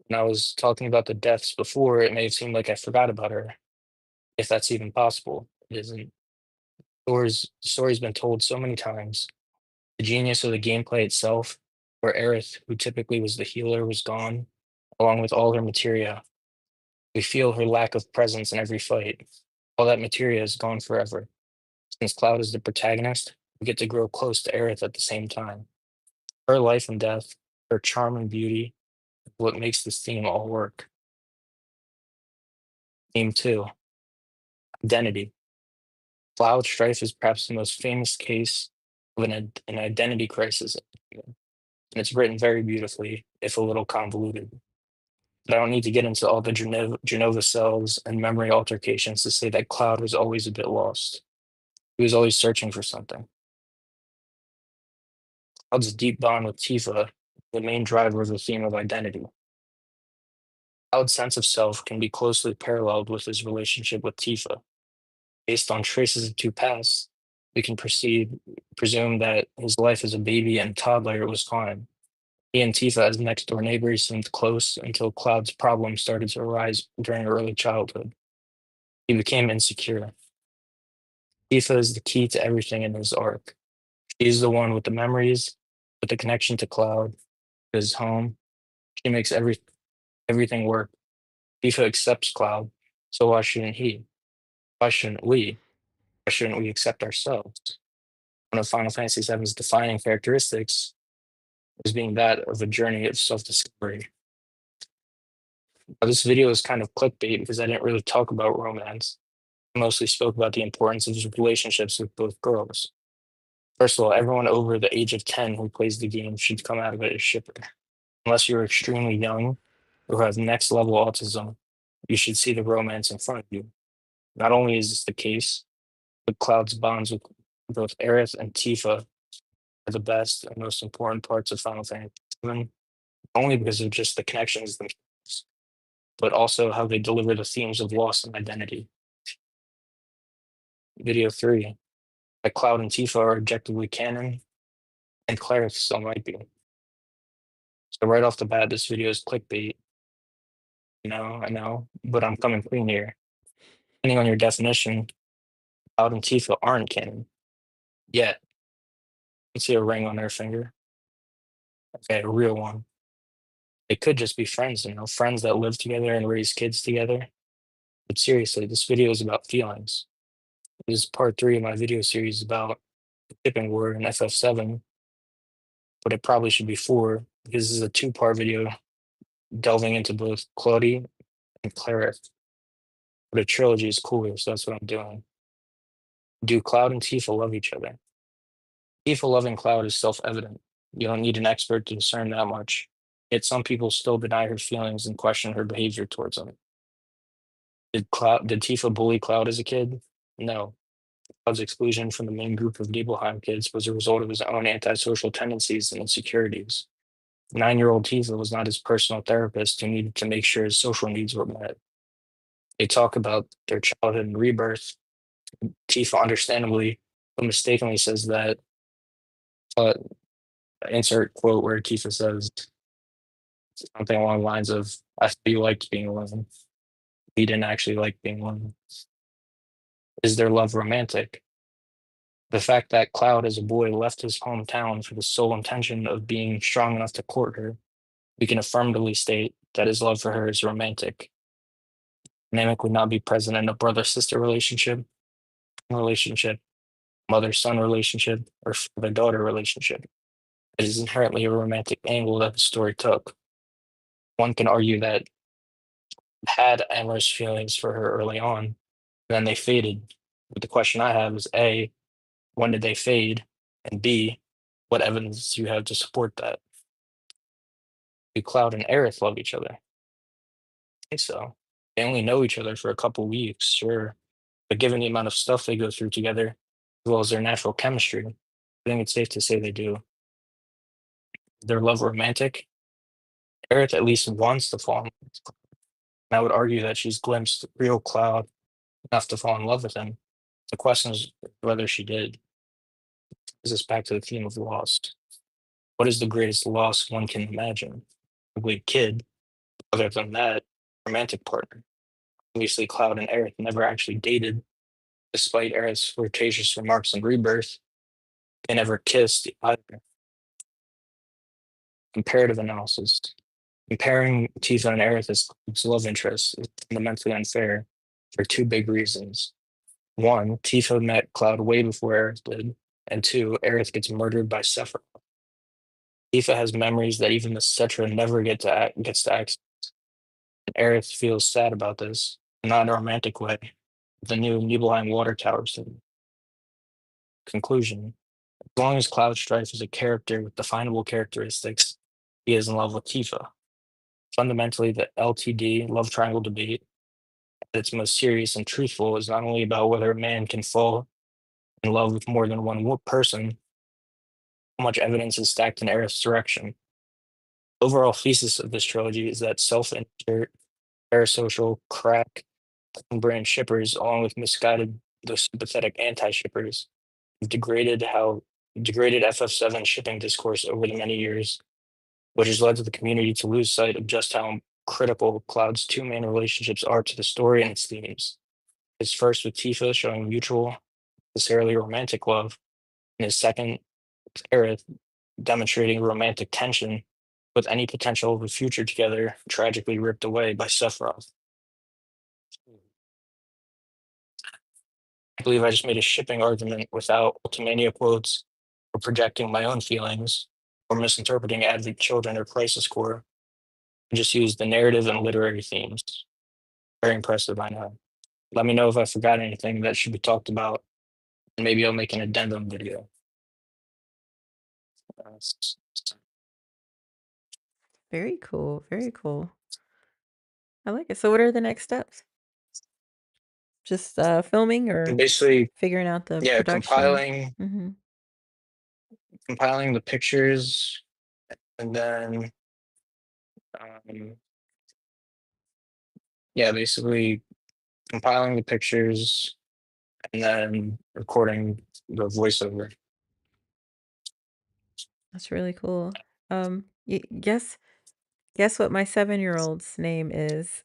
When I was talking about the deaths before, it may have seemed like I forgot about her. If that's even possible. It isn't. The story's been told so many times. The genius of the gameplay itself, where Aerith, who typically was the healer, was gone, along with all her materia. We feel her lack of presence in every fight. All that materia is gone forever. Since Cloud is the protagonist, we get to grow close to Aerith at the same time. Her life and death, her charm and beauty, is what makes this theme all work. Theme 2, Identity. Cloud Strife is perhaps the most famous case of an identity crisis, and it's written very beautifully, if a little convoluted. But I don't need to get into all the Genova cells and memory altercations to say that Cloud was always a bit lost. He was always searching for something. Cloud's deep bond with Tifa, the main driver of the theme of identity. Cloud's sense of self can be closely paralleled with his relationship with Tifa. Based on traces of two pasts, we can presume that his life as a baby and toddler was fine. He and Tifa, as next door neighbors, seemed close until Cloud's problems started to arise during early childhood. He became insecure. Tifa is the key to everything in his arc. She is the one with the memories, with the connection to Cloud, his home. She makes everything work. Tifa accepts Cloud, so why shouldn't he? Why shouldn't we? Why shouldn't we accept ourselves? One of Final Fantasy VII's defining characteristics is being that of a journey of self-discovery. Now, this video is kind of clickbait because I didn't really talk about romance. I mostly spoke about the importance of his relationships with both girls. First of all, everyone over the age of 10 who plays the game should come out of it as shipper. Unless you're extremely young or have next level autism, you should see the romance in front of you. Not only is this the case, but Cloud's bonds with both Aerith and Tifa are the best and most important parts of Final Fantasy VII, only because of just the connections themselves, but also how they deliver the themes of loss and identity. Video 3, that Cloud and Tifa are objectively canon, and Cleric still might be. So right off the bat, this video is clickbait. I know, but I'm coming clean here. Depending on your definition, Cloud and Tifa aren't canon. Yet. You see a ring on her finger. Okay, a real one. They could just be friends, friends that live together and raise kids together. But seriously, this video is about feelings. This is part 3 of my video series about the tipping war in FF7, but it probably should be 4 because this is a 2-part video delving into both Claudie and Clarith. But a trilogy is cooler, so that's what I'm doing. Do Cloud and Tifa love each other? Tifa loving Cloud is self-evident. You don't need an expert to discern that much. Yet some people still deny her feelings and question her behavior towards them. Did Tifa bully Cloud as a kid? No. Cloud's exclusion from the main group of Nibelheim kids was a result of his own antisocial tendencies and insecurities. 9-year-old Tifa was not his personal therapist who needed to make sure his social needs were met. They talk about their childhood and rebirth. Tifa understandably but mistakenly says that uh, insert quote where Tifa says something along the lines of, I thought you liked being alone. He didn't actually like being alone. Is their love romantic? The fact that Cloud as a boy left his hometown for the sole intention of being strong enough to court her, we can affirmatively state that his love for her is romantic. Dynamic would not be present in a brother-sister relationship, mother-son relationship, or father-daughter relationship. It is inherently a romantic angle that the story took. One can argue that had amorous feelings for her early on, then they faded. But the question I have is A, when did they fade? And B, what evidence do you have to support that? Do Cloud and Aerith love each other? I think so. They only know each other for a couple weeks, sure. But given the amount of stuff they go through together, as well as their natural chemistry, I think it's safe to say they do. Their love romantic? Aerith at least wants to fall in love with Cloud. And I would argue that she's glimpsed real Cloud enough to fall in love with him. The question is whether she did. This is back to the theme of loss. What is the greatest loss one can imagine? Probably a kid. Other than that, romantic partner. Obviously, Cloud and Aerith never actually dated, despite Aerith's flirtatious remarks in Rebirth. They never kissed either. Comparative analysis. Comparing Tifa and Aerith as Cloud's love interests is fundamentally unfair for two big reasons. One, Tifa met Cloud way before Aerith did, and two, Aerith gets murdered by Sephiroth. Tifa has memories that even the Cetra never gets to access. And Aerith feels sad about this, not in a romantic way. The new Nibelheim water tower scene. Conclusion. As long as Cloud Strife is a character with definable characteristics, he is in love with Tifa. Fundamentally, the LTD love triangle debate, at its most serious and truthful, is not only about whether a man can fall in love with more than one person, how much evidence is stacked in Aerith's direction. Overall thesis of this trilogy is that self-insert, parasocial, crack, brand shippers, along with misguided, though sympathetic anti-shippers, have degraded FF7 shipping discourse over the many years, which has led to the community to lose sight of just how critical Cloud's two main relationships are to the story and its themes. His first with Tifa showing mutual, necessarily romantic love, and his second with Aerith demonstrating romantic tension with any potential of a future together tragically ripped away by Sephiroth. I believe I just made a shipping argument without Ultimania quotes or projecting my own feelings or misinterpreting Advent Children or Crisis Core. I just used the narrative and literary themes. Very impressive, I know. Let me know if I forgot anything that should be talked about, and maybe I'll make an addendum video. Very cool. Very cool. I like it. So what are the next steps? Just filming or And basically, figuring out the yeah, production? Mm-hmm. compiling the pictures, and then um, yeah, basically compiling the pictures and then recording the voiceover. That's really cool. Guess what my 7-year-old's name is?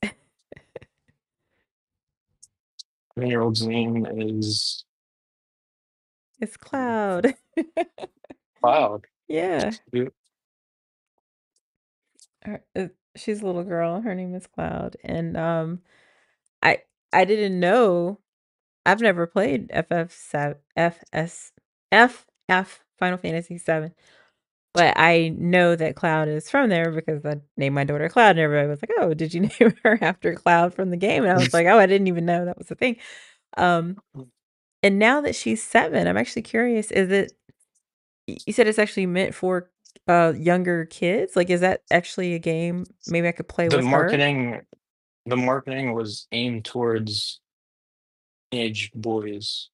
7-year-old's name is It's Cloud. Cloud. Yeah. You- She's a little girl. Her name is Cloud. And I I didn't know. I've never played FF7 FS FF Final Fantasy 7. but I know that Cloud is from there because I named my daughter Cloud, and everybody was like, "Oh, did you name her after Cloud from the game?" And I was like, "Oh, I didn't even know that was a thing." Um, and now that she's 7, I'm actually curious, is it you said it's actually meant for, younger kids? Like, is that actually a game maybe I could play The with her? marketing the marketing was aimed towards teenage boys,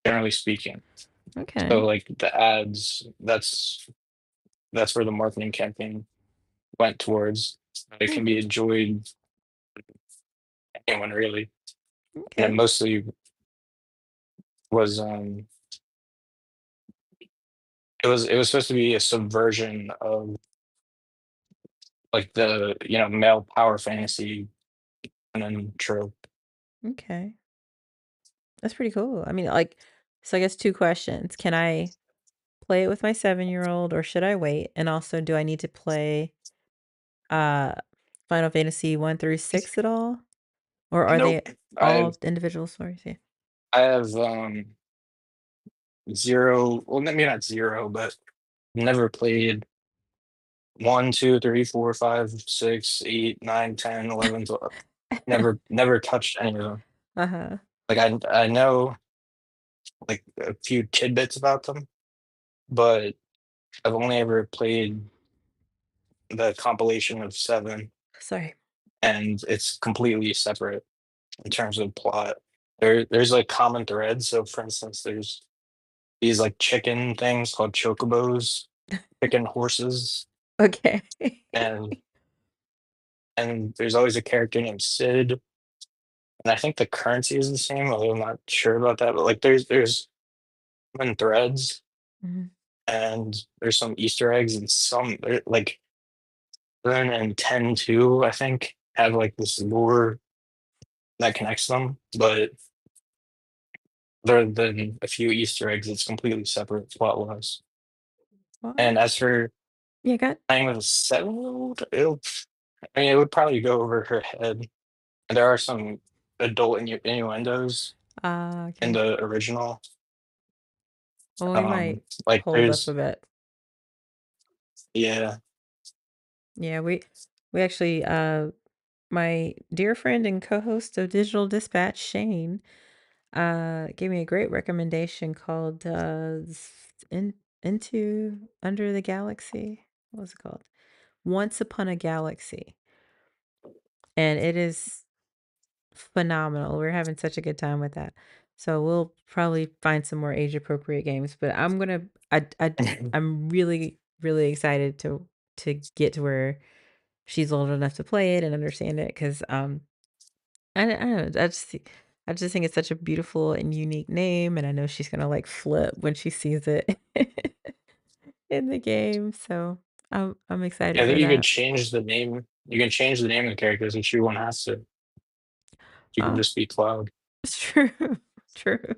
generally speaking. So Okay. like the ads, that's where the marketing campaign went towards. It Hmm, can be enjoyed anyone really. And it okay. mostly was it was supposed to be a subversion of like the male power fantasy and then trope. Okay. That's pretty cool. I mean, like, so I guess 2 questions. Can I play it with my 7-year-old or should I wait? And also, do I need to play, uh, Final Fantasy 1 through 6 at all? Or are Nope. they I have all individual stories? Yeah. I have zero, well maybe not zero, but never played 1, 2, 3, 4, 5, 6, 8, 9, 10, 11, 12. Never touched any of them. Uh-huh. Like I know like a few tidbits about them, but I've only ever played the compilation of 7, Sorry. and it's completely separate in terms of plot. There's like common threads. So for instance, there's these like chicken things called chocobos, chicken horses, Okay. and there's always a character named Sid, and I think the currency is the same, although I'm not sure about that. But like there's common threads, Mhm. and there's some Easter eggs, and like 7 and 10 too, I think, have like this lore that connects them, but other than a few Easter eggs, it's completely separate plot wise. Well, And as for yeah, got playing with a 7-year-old, I mean, it would probably go over her head. And there are some adult innuendos in okay. the original. Well, we might Like hold up a there's, bit. yeah, Yeah, we actually my dear friend and co-host of Digital Dispatch, Shane, gave me a great recommendation called Into Under the Galaxy. What was it called? Once Upon a Galaxy. And it is phenomenal. We're having such a good time with that. So we'll probably find some more age appropriate games, but I'm really really excited to get to where she's old enough to play it and understand it cuz I don't know, I just think it's such a beautiful and unique name and I know she's going to like flip when she sees it in the game. So I'm excited I for think you could that. change the name. You can change the name of the characters if you want has to. You can Uh just be Cloud. it's true. True.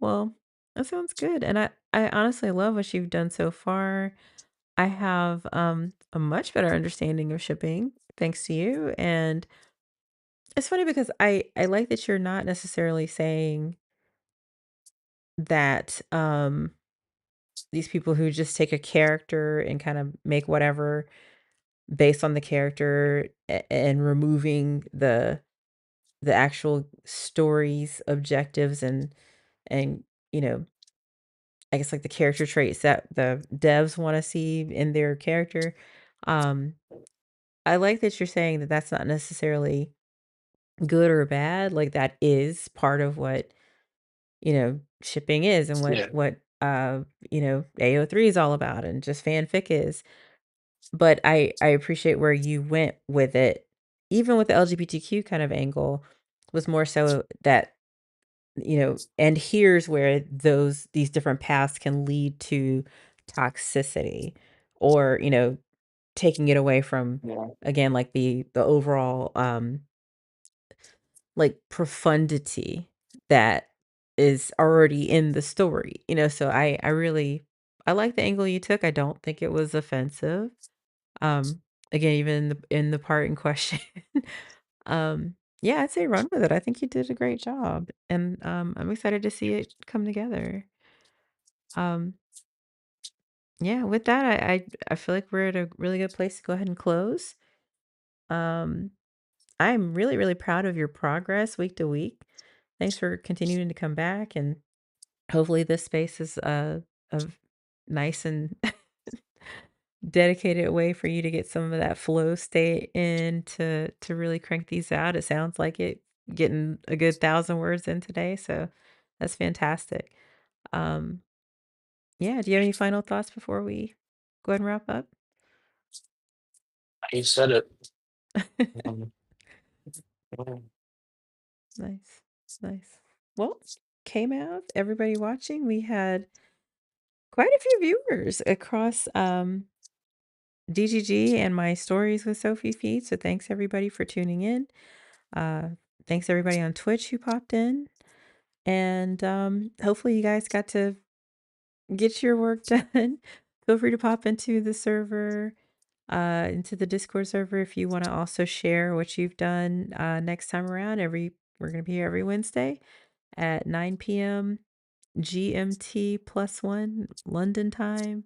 Well, that sounds good, and I honestly love what you've done so far. I have, a much better understanding of shipping thanks to you, and it's funny because I like that you're not necessarily saying that, these people who just take a character and kind of make whatever based on the character and removing the actual story's objectives and, you know, I guess, like, the character traits that the devs wanna see in their character. Um, I like that you're saying that that's not necessarily good or bad, like, that is part of what, shipping is and Yeah. AO3 is all about and just fanfic is. But I appreciate where you went with it, even with the LGBTQ kind of angle, was more so that and here's where these different paths can lead to toxicity or, taking it away from Yeah. again like the overall like profundity that is already in the story. So I really I like the angle you took. I don't think it was offensive. Again, even in the part in question. Um, yeah, I'd say run with it. I think you did a great job, and, I'm excited to see it come together. Um Yeah, with that, I feel like we're at a really good place to go ahead and close. Um, I'm really, really proud of your progress week to week. Thanks for continuing to come back, and hopefully this space is a nice and dedicated way for you to get some of that flow state in to really crank these out. It sounds like it getting a good 1,000 words in today, so that's fantastic. Um, yeah, do you have any final thoughts before we go ahead and wrap up? You said it. Um, Nice, nice. Well, came out, everybody watching, we had quite a few viewers across DGG and my stories with Sophie feed. So thanks everybody for tuning in. Uh, thanks everybody on Twitch who popped in. And hopefully you guys got to get your work done. Feel free to pop into the server, into the Discord server if you want to also share what you've done next time around. We're gonna be here every Wednesday at 9 p.m. GMT +1 London time,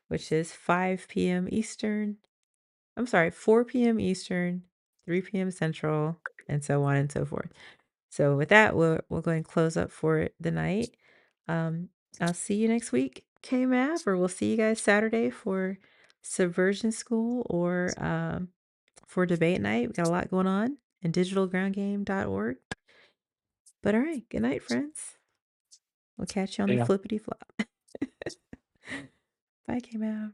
which is 5 p.m. Eastern. I'm sorry, 4 p.m. Eastern, 3 p.m. Central, and so on and so forth. So with that, we'll go ahead and close up for the night. Um, I'll see you next week, KMAV, or we'll see you guys Saturday for Subversion School or for debate night. We got a lot going on in digitalgroundgame.org. But all right, good night, friends. We'll catch you on the yeah. flippity flop. Bye, KMAV.